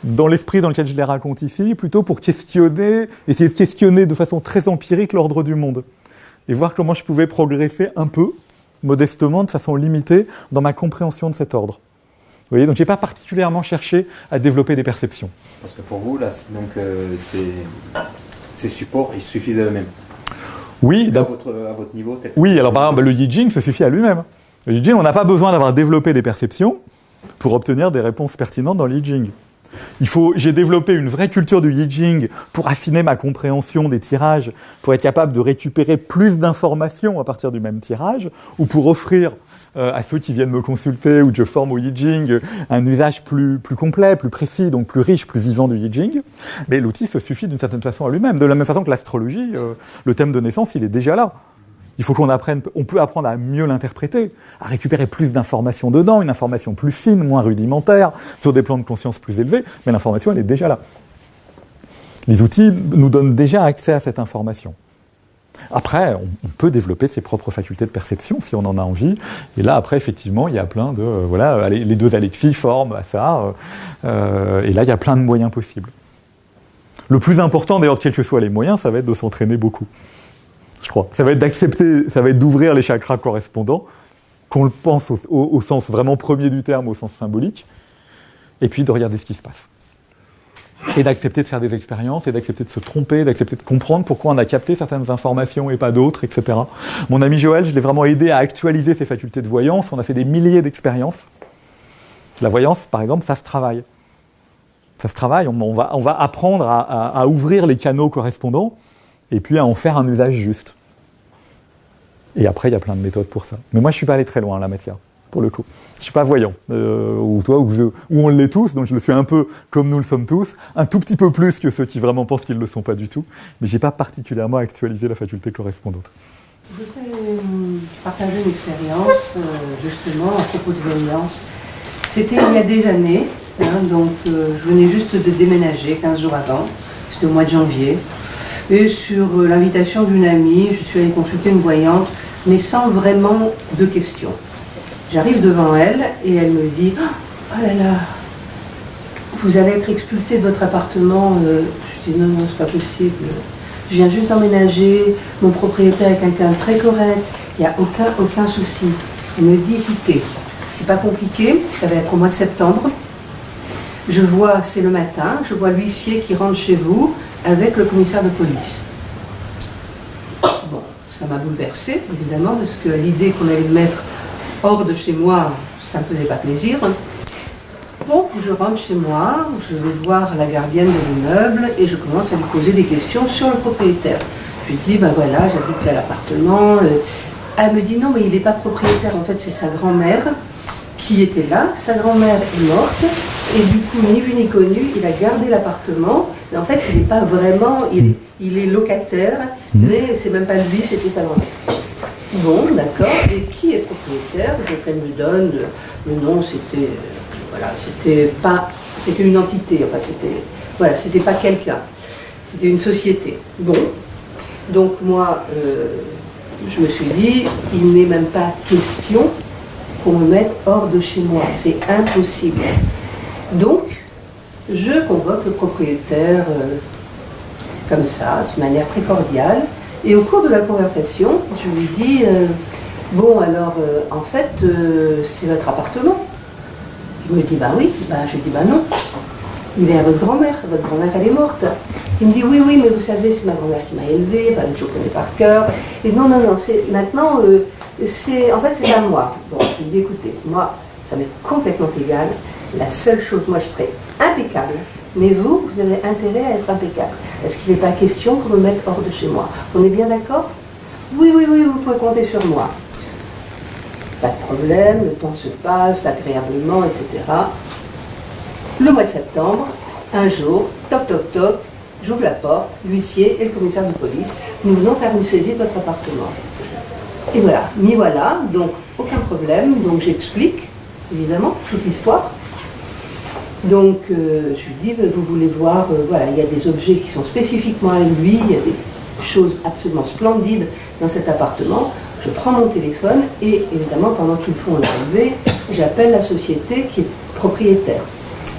dans l'esprit dans lequel je les raconte ici, plutôt pour essayer de questionner de façon très empirique l'ordre du monde. Et voir comment je pouvais progresser un peu, modestement, de façon limitée, dans ma compréhension de cet ordre. Vous voyez, donc j'ai pas particulièrement cherché à développer des perceptions. Parce que pour vous, là, donc, ces supports, ils suffisent à eux-mêmes. Oui, à votre niveau. Oui, alors par exemple, le Yi Jing se suffit à lui-même. Le Yi Jing, on n'a pas besoin d'avoir développé des perceptions pour obtenir des réponses pertinentes dans le Yi Jing. J'ai développé une vraie culture du Yi Jing pour affiner ma compréhension des tirages, pour être capable de récupérer plus d'informations à partir du même tirage, ou pour offrir à ceux qui viennent me consulter ou que je forme au Yi Jing un usage plus complet, plus précis, donc plus riche, plus vivant du Yi Jing. Mais l'outil se suffit d'une certaine façon à lui-même. De la même façon que l'astrologie, le thème de naissance, il est déjà là. Il faut qu'on apprenne, on peut apprendre à mieux l'interpréter, à récupérer plus d'informations dedans, une information plus fine, moins rudimentaire, sur des plans de conscience plus élevés, mais l'information, elle est déjà là. Les outils nous donnent déjà accès à cette information. Après, on peut développer ses propres facultés de perception si on en a envie. Et là, après, effectivement, il y a plein de... voilà, les deux Alexis forment à ça. Et là, il y a plein de moyens possibles. Le plus important, d'ailleurs, quels que soient les moyens, ça va être de s'entraîner beaucoup. Je crois. Ça va être d'accepter, ça va être d'ouvrir les chakras correspondants, qu'on le pense au sens vraiment premier du terme, au sens symbolique, et puis de regarder ce qui se passe. Et d'accepter de faire des expériences, et d'accepter de se tromper, d'accepter de comprendre pourquoi on a capté certaines informations et pas d'autres, etc. Mon ami Joël, je l'ai vraiment aidé à actualiser ses facultés de voyance. On a fait des milliers d'expériences. La voyance, par exemple, ça se travaille. Ça se travaille, on va apprendre à ouvrir les canaux correspondants, et puis à en faire un usage juste. Et après, il y a plein de méthodes pour ça. Mais moi, je ne suis pas allé très loin, en la matière, pour le coup. Je ne suis pas voyant, ou toi, ou on l'est tous, donc je le suis un peu comme nous le sommes tous, un tout petit peu plus que ceux qui vraiment pensent qu'ils ne le sont pas du tout, mais je n'ai pas particulièrement actualisé la faculté correspondante. Je voudrais partager une expérience, justement, à propos de voyance. C'était il y a des années, donc je venais juste de déménager, 15 jours avant, c'était au mois de janvier. Et sur l'invitation d'une amie, je suis allée consulter une voyante, mais sans vraiment de questions. J'arrive devant elle et elle me dit « Oh là là, vous allez être expulsé de votre appartement. » Je dis « Non, non, c'est pas possible. Je viens juste d'emménager, mon propriétaire est quelqu'un de très correct, il n'y a aucun souci. » Elle me dit « Écoutez, c'est pas compliqué, ça va être au mois de septembre. Je vois, c'est le matin, je vois l'huissier qui rentre chez vous avec le commissaire de police. » Bon, ça m'a bouleversée, évidemment, parce que l'idée qu'on allait me mettre hors de chez moi, ça ne me faisait pas plaisir. Bon, je rentre chez moi, je vais voir la gardienne de l'immeuble et je commence à lui poser des questions sur le propriétaire. Je lui dis, ben voilà, j'habite à l'appartement. Elle me dit, non, mais il n'est pas propriétaire, en fait, c'est sa grand-mère qui était là. Sa grand-mère est morte et du coup, ni vu ni connu, il a gardé l'appartement. Mais en fait, il n'est pas vraiment, il est locataire, mais c'est même pas lui, c'était sa grand-mère. Bon, d'accord, et qui est propriétaire? Donc elle me donne le nom, c'était, voilà, c'était une entité, enfin c'était pas quelqu'un, c'était une société. Bon, donc moi, je me suis dit, il n'est même pas question qu'on me mette hors de chez moi, c'est impossible. Donc, je convoque le propriétaire comme ça, de manière très cordiale. Et au cours de la conversation, je lui dis, bon alors, en fait, c'est votre appartement. Il me dit, bah oui. Je lui dis, bah non. Il est à votre grand-mère elle est morte. Il me dit, oui, mais vous savez, c'est ma grand-mère qui m'a élevée, enfin, je connais par cœur. Et non, maintenant, c'est à moi. Bon, je lui dis, écoutez, moi, ça m'est complètement égal. La seule chose, moi, je serai impeccable. Mais vous avez intérêt à être impeccable. Est-ce qu'il n'est pas question qu'on me mette hors de chez moi? On est bien d'accord? Oui, vous pouvez compter sur moi. Pas de problème, le temps se passe agréablement, etc. Le mois de septembre, un jour, toc, j'ouvre la porte, l'huissier et le commissaire de police, nous venons faire une saisie de votre appartement. Et voilà, m'y voilà, donc aucun problème, donc j'explique, évidemment, toute l'histoire. Donc, je lui dis, vous voulez voir, voilà, il y a des objets qui sont spécifiquement à lui, il y a des choses absolument splendides dans cet appartement. Je prends mon téléphone et, évidemment, pendant qu'ils font l'enlever, j'appelle la société qui est propriétaire.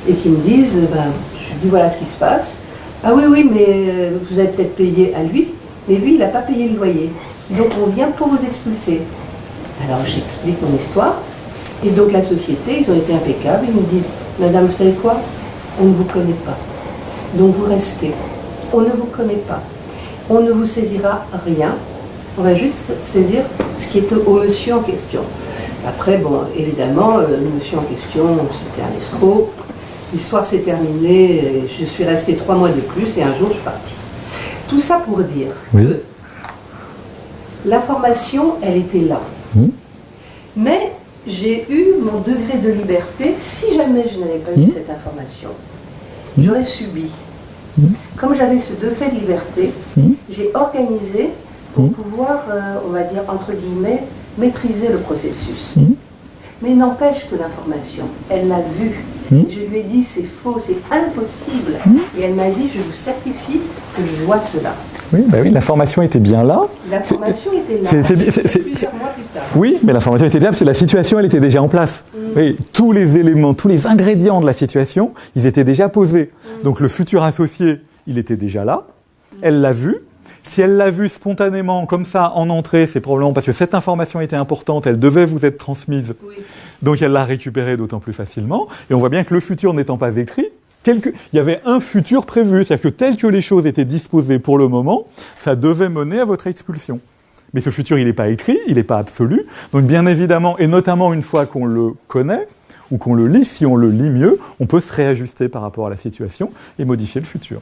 Et qui me disent, je lui dis, voilà ce qui se passe. Ah oui, mais vous avez peut-être payé à lui, mais lui, il n'a pas payé le loyer. Donc, on vient pour vous expulser. Alors, j'explique mon histoire. Et donc, la société, ils ont été impeccables, ils me disent, madame, vous savez quoi? On ne vous connaît pas. Donc vous restez. On ne vous connaît pas. On ne vous saisira rien. On va juste saisir ce qui est au monsieur en question. Après, bon, évidemment, le monsieur en question, c'était un escroc. L'histoire s'est terminée. Je suis restée 3 mois de plus et un jour, je suis partie. Tout ça pour dire que l'information, elle était là. Mais j'ai eu mon degré de liberté. Si jamais je n'avais pas eu cette information, j'aurais subi. Comme j'avais ce degré de liberté, j'ai organisé pour pouvoir, on va dire, entre guillemets, maîtriser le processus. Mais n'empêche que l'information, elle l'a vue. Je lui ai dit, c'est faux, c'est impossible. Et elle m'a dit, je vous certifie que je vois cela. Oui, bah oui, l'information était bien là. L'information était là. Plusieurs mois plus tard. Oui, mais l'information était bien parce que la situation, elle était déjà en place. Oui, tous les éléments, tous les ingrédients de la situation, ils étaient déjà posés. Donc le futur associé, il était déjà là. Elle l'a vu. Si elle l'a vu spontanément, comme ça, en entrée, c'est probablement parce que cette information était importante, elle devait vous être transmise. Oui. Donc elle l'a récupérée d'autant plus facilement. Et on voit bien que le futur n'étant pas écrit, il y avait un futur prévu. C'est-à-dire que tel que les choses étaient disposées pour le moment, ça devait mener à votre expulsion. Mais ce futur, il n'est pas écrit, il n'est pas absolu. Donc bien évidemment, et notamment une fois qu'on le connaît, ou qu'on le lit, si on le lit mieux, on peut se réajuster par rapport à la situation et modifier le futur.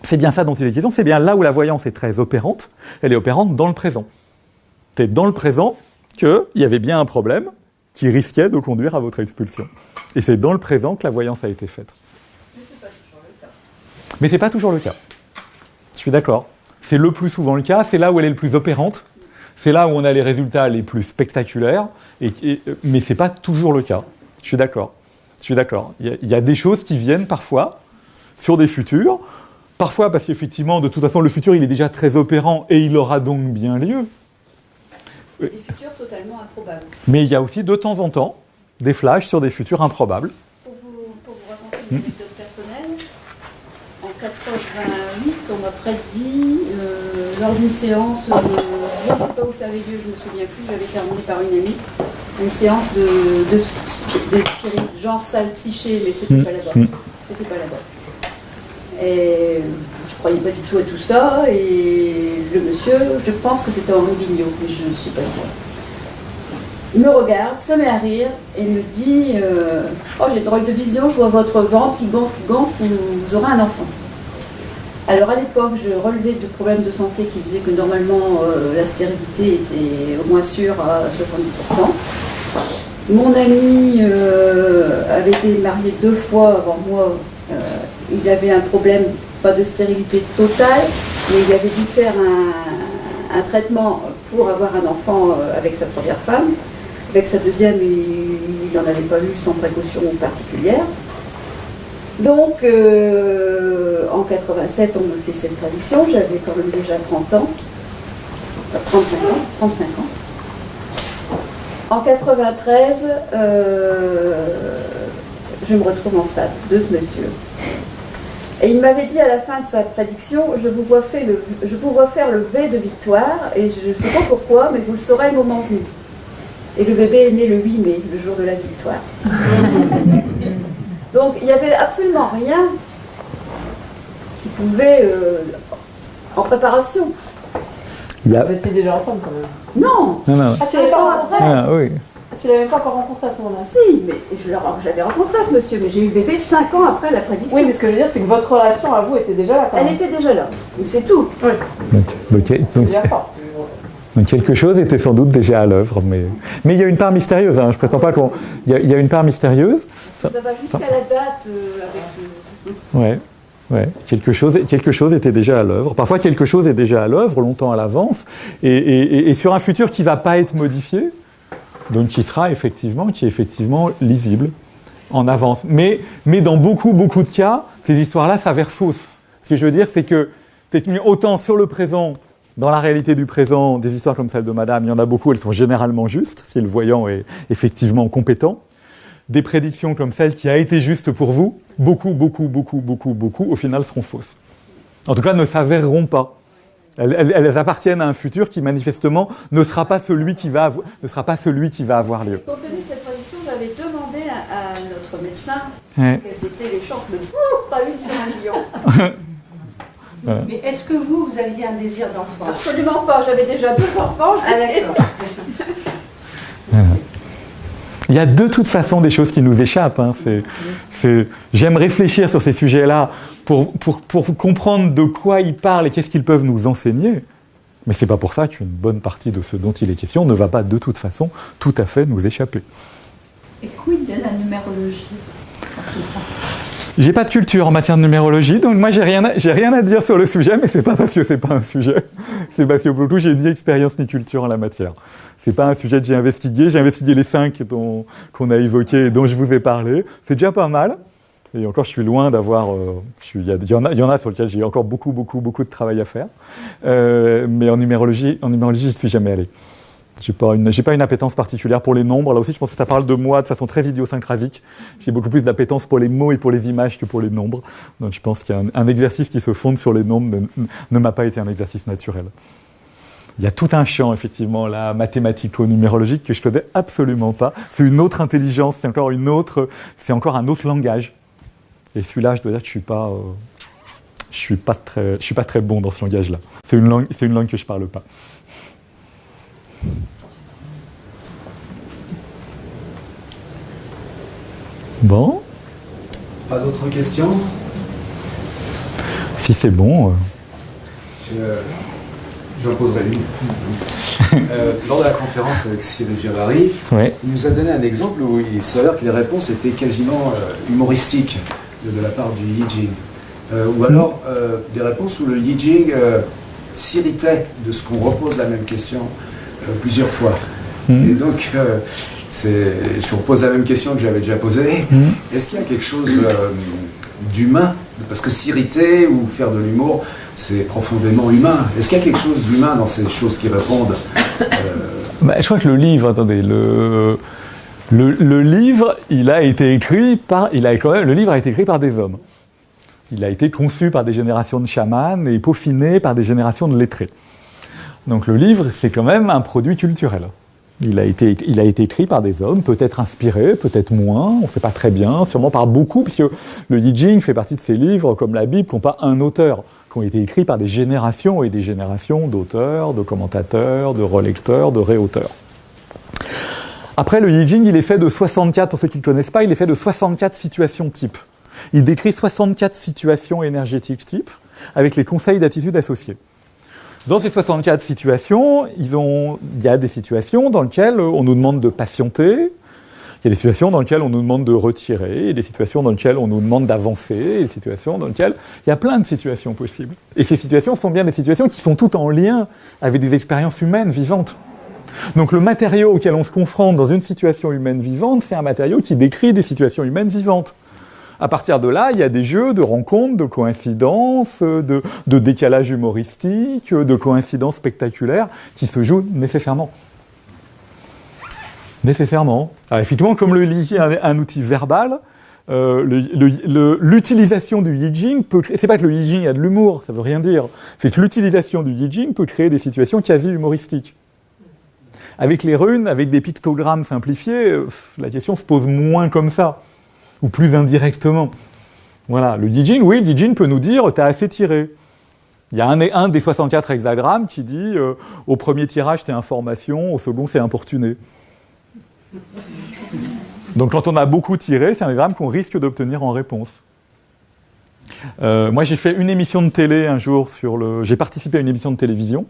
C'est bien ça dont il est question, c'est bien là où la voyance est très opérante, elle est opérante dans le présent. C'est dans le présent qu'il y avait bien un problème qui risquait de conduire à votre expulsion. Et c'est dans le présent que la voyance a été faite. Mais c'est pas toujours le cas. Mais c'est pas toujours le cas. Je suis d'accord. C'est le plus souvent le cas, c'est là où elle est le plus opérante, c'est là où on a les résultats les plus spectaculaires, mais c'est pas toujours le cas. Je suis d'accord. Il y a des choses qui viennent parfois sur des futurs, parfois parce qu'effectivement, de toute façon, le futur, il est déjà très opérant et il aura donc bien lieu. Des futurs totalement improbables. Mais il y a aussi de temps en temps des flashs sur des futurs improbables. Pour vous raconter une anecdote personnelle, en 88, on m'a prédit, lors d'une séance, je ne sais pas où ça avait lieu, je ne me souviens plus, j'avais terminé par une amie, une séance de spirit, genre salle psyché, mais c'était pas là-bas. C'était pas là-bas. Et je croyais pas du tout à tout ça, et le monsieur, je pense que c'était Henri Vigneault, mais je ne suis pas sûre. Il me regarde, se met à rire, et me dit oh, j'ai drôle de vision, je vois votre ventre qui gonfle, vous aurez un enfant. Alors à l'époque, je relevais de problèmes de santé qui faisaient que normalement la stérilité était au moins sûre à 70%. Mon ami avait été marié 2 fois avant moi. Il avait un problème, pas de stérilité totale, mais il avait dû faire un traitement pour avoir un enfant avec sa première femme. Avec sa deuxième, il n'en avait pas eu sans précaution particulière. Donc, en 87, on me fait cette prédiction. J'avais quand même déjà 30 ans. 35 ans. En 93, je me retrouve enceinte de ce monsieur. Et il m'avait dit à la fin de sa prédiction, je vous vois faire le V de victoire, et je ne sais pas pourquoi, mais vous le saurez le moment venu. Et le bébé est né le 8 mai, le jour de la victoire. Donc il n'y avait absolument rien qui pouvait, en préparation. Vous étiez déjà ensemble quand même. Non. Ah, tu l'avais pas rencontré? Oui. Tu l'avais même pas encore rencontré à ce moment-là? Si, mais j'avais rencontré ce monsieur, mais j'ai eu le bébé 5 ans après la prédiction. Oui, mais ce que je veux dire, c'est que votre relation à vous était déjà là quand même. Elle était déjà là, c'est tout. Oui. C'est déjà fort. Donc quelque chose était sans doute déjà à l'œuvre, mais il y a une part mystérieuse. Hein, je prétends pas qu'on. Il y a une part mystérieuse. Ça va jusqu'à la date avec ce. Ouais. Quelque chose était déjà à l'œuvre. Parfois, quelque chose est déjà à l'œuvre longtemps à l'avance, et sur un futur qui va pas être modifié, donc qui est effectivement lisible en avance. Mais dans beaucoup de cas, ces histoires-là s'avèrent fausses. Ce que je veux dire, c'est que autant sur le présent. Dans la réalité du présent, des histoires comme celle de Madame, il y en a beaucoup, elles sont généralement justes, si le voyant est effectivement compétent. Des prédictions comme celle qui a été juste pour vous, beaucoup, au final seront fausses. En tout cas, ne s'avéreront pas. Elles appartiennent à un futur qui, manifestement, ne sera pas celui qui va avoir lieu. Compte tenu de cette prédiction, j'avais demandé à notre médecin quelles étaient les chances de pas une sur 1 million. Mais est-ce que vous aviez un désir d'enfant? Absolument pas, j'avais déjà 2 enfants. D'accord. Il y a de toute façon des choses qui nous échappent. Hein. J'aime réfléchir sur ces sujets-là pour comprendre de quoi ils parlent et qu'est-ce qu'ils peuvent nous enseigner. Mais c'est pas pour ça qu'une bonne partie de ce dont il est question ne va pas de toute façon tout à fait nous échapper. Et quid de la numérologie? J'ai pas de culture en matière de numérologie, donc moi j'ai rien à dire sur le sujet, mais c'est pas parce que c'est pas un sujet, c'est parce que pour le coup j'ai ni expérience ni culture en la matière. C'est pas un sujet que j'ai investigué les 5 qu'on a évoqués et dont je vous ai parlé, c'est déjà pas mal. Et encore, je suis loin d'avoir... il y en a sur lesquels j'ai encore beaucoup de travail à faire. Mais en numérologie, j'y suis jamais allé. J'ai pas une appétence particulière pour les nombres. Là aussi, je pense que ça parle de moi de façon très idiosyncrasique. J'ai beaucoup plus d'appétence pour les mots et pour les images que pour les nombres. Donc je pense qu'un exercice qui se fonde sur les nombres ne m'a pas été un exercice naturel. Il y a tout un champ, effectivement, là, mathématico-numérologique que je connais absolument pas. C'est une autre intelligence, c'est encore un autre langage. Et celui-là, je dois dire que je suis pas très bon dans ce langage-là. C'est une langue que je parle pas. Bon. Pas d'autres questions? Si c'est bon. J'en poserai une. Lors de la conférence avec Cyril Girard, ouais. Il nous a donné un exemple où il s'avère que les réponses étaient quasiment humoristiques de la part du Yi Jing. Ou alors des réponses où le Yi Jing s'irritait de ce qu'on repose la même question plusieurs fois. Et donc, je vous repose la même question que j'avais déjà posée. Est-ce qu'il y a quelque chose d'humain? Parce que s'irriter ou faire de l'humour, c'est profondément humain. Est-ce qu'il y a quelque chose d'humain dans ces choses qui répondent Je crois que le livre, attendez, le livre, il a été écrit par des hommes. Il a été conçu par des générations de chamans et peaufiné par des générations de lettrés. Donc le livre, c'est quand même un produit culturel. Il a été écrit par des hommes, peut-être inspirés, peut-être moins, on ne sait pas très bien, sûrement par beaucoup, puisque le Yi Jing fait partie de ces livres, comme la Bible, qui n'ont pas un auteur, qui ont été écrits par des générations et des générations d'auteurs, de commentateurs, de relecteurs, de réauteurs. Après, le Yi Jing, il est fait de 64, pour ceux qui ne le connaissent pas, il est fait de 64 situations types. Il décrit 64 situations énergétiques types, avec les conseils d'attitude associés. Dans ces 64 situations, il y a des situations dans lesquelles on nous demande de patienter, il y a des situations dans lesquelles on nous demande de retirer, il y a des situations dans lesquelles on nous demande d'avancer, il y a des situations dans lesquelles il y a plein de situations possibles. Et ces situations sont bien des situations qui sont toutes en lien avec des expériences humaines vivantes. Donc le matériau auquel on se confronte dans une situation humaine vivante, c'est un matériau qui décrit des situations humaines vivantes. À partir de là, il y a des jeux de rencontres, de coïncidences, de décalage humoristique, de coïncidences spectaculaires qui se jouent nécessairement. Nécessairement. Alors, effectivement, comme le Yi est un outil verbal, l'utilisation du Yi Jing peut créer... C'est pas que le Yi Jing a de l'humour, ça veut rien dire. C'est que l'utilisation du Yi Jing peut créer des situations quasi humoristiques. Avec les runes, avec des pictogrammes simplifiés, la question se pose moins comme ça. Ou plus indirectement. Voilà, le Yi Jing, oui, le Yi Jing peut nous dire « t'as assez tiré ». Il y a un des 64 hexagrammes qui dit « au premier tirage, c'est information, au second, c'est importuné ». Donc quand on a beaucoup tiré, c'est un hexagramme qu'on risque d'obtenir en réponse. Moi, j'ai fait une émission de télé un jour j'ai participé à une émission de télévision.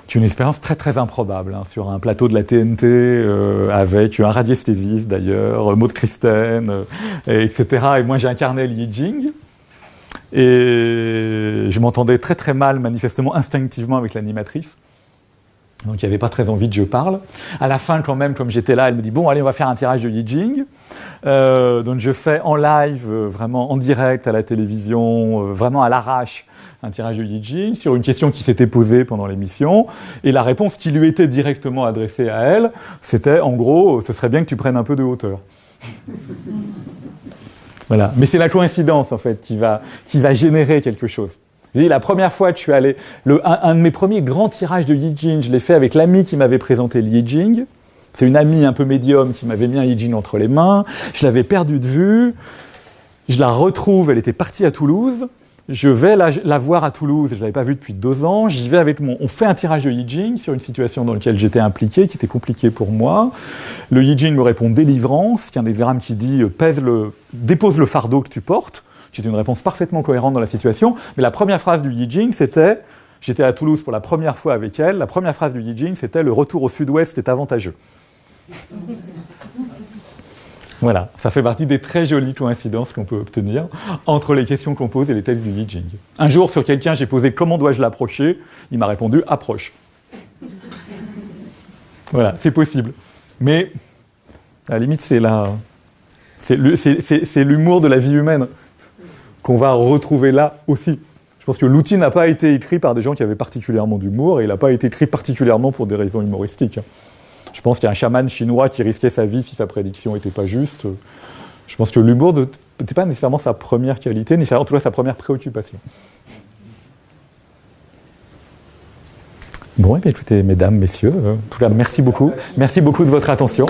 C'est une expérience très très improbable, sur un plateau de la TNT, avec un radiesthésiste d'ailleurs, Maud Christen, etc. Et moi j'ai incarné le Yi Jing. Et je m'entendais très très mal, manifestement, instinctivement avec l'animatrice. Donc il n'y avait pas très envie que je parle. À la fin, quand même, comme j'étais là, elle me dit « Bon, allez, on va faire un tirage de Yi Jing ». Donc je fais en live, vraiment en direct à la télévision, vraiment à l'arrache, un tirage de Yi Jing sur une question qui s'était posée pendant l'émission, et la réponse qui lui était directement adressée à elle, c'était en gros, ce serait bien que tu prennes un peu de hauteur. Voilà. Mais c'est la coïncidence en fait qui va générer quelque chose. Et la première fois que je suis allé, un de mes premiers grands tirages de Yi Jing, je l'ai fait avec l'ami qui m'avait présenté le Yi Jing. C'est une amie un peu médium qui m'avait mis un Yi Jing entre les mains. Je l'avais perdue de vue. Je la retrouve, elle était partie à Toulouse. Je vais la voir à Toulouse, je ne l'avais pas vue depuis 2 ans, j'y vais on fait un tirage de Yi Jing sur une situation dans laquelle j'étais impliqué, qui était compliquée pour moi. Le Yi Jing me répond délivrance, qui est un hexagramme qui dit dépose le fardeau que tu portes, qui est une réponse parfaitement cohérente dans la situation, mais la première phrase du Yi Jing c'était, j'étais à Toulouse pour la première fois avec elle, la première phrase du Yi Jing c'était le retour au sud-ouest est avantageux. Voilà, ça fait partie des très jolies coïncidences qu'on peut obtenir entre les questions qu'on pose et les textes du Yi Jing. Un jour, sur quelqu'un, j'ai posé « Comment dois-je l'approcher ?» Il m'a répondu « Approche ». Voilà, c'est possible. Mais, à la limite, c'est C'est l'humour de la vie humaine qu'on va retrouver là aussi. Je pense que l'outil n'a pas été écrit par des gens qui avaient particulièrement d'humour et il n'a pas été écrit particulièrement pour des raisons humoristiques. Je pense qu'il y a un chaman chinois qui risquait sa vie si sa prédiction n'était pas juste. Je pense que l'humour n'était pas nécessairement sa première qualité, nécessairement en tout cas sa première préoccupation. Bon, et bien écoutez, mesdames, messieurs, en tout cas, merci beaucoup. Merci beaucoup de votre attention.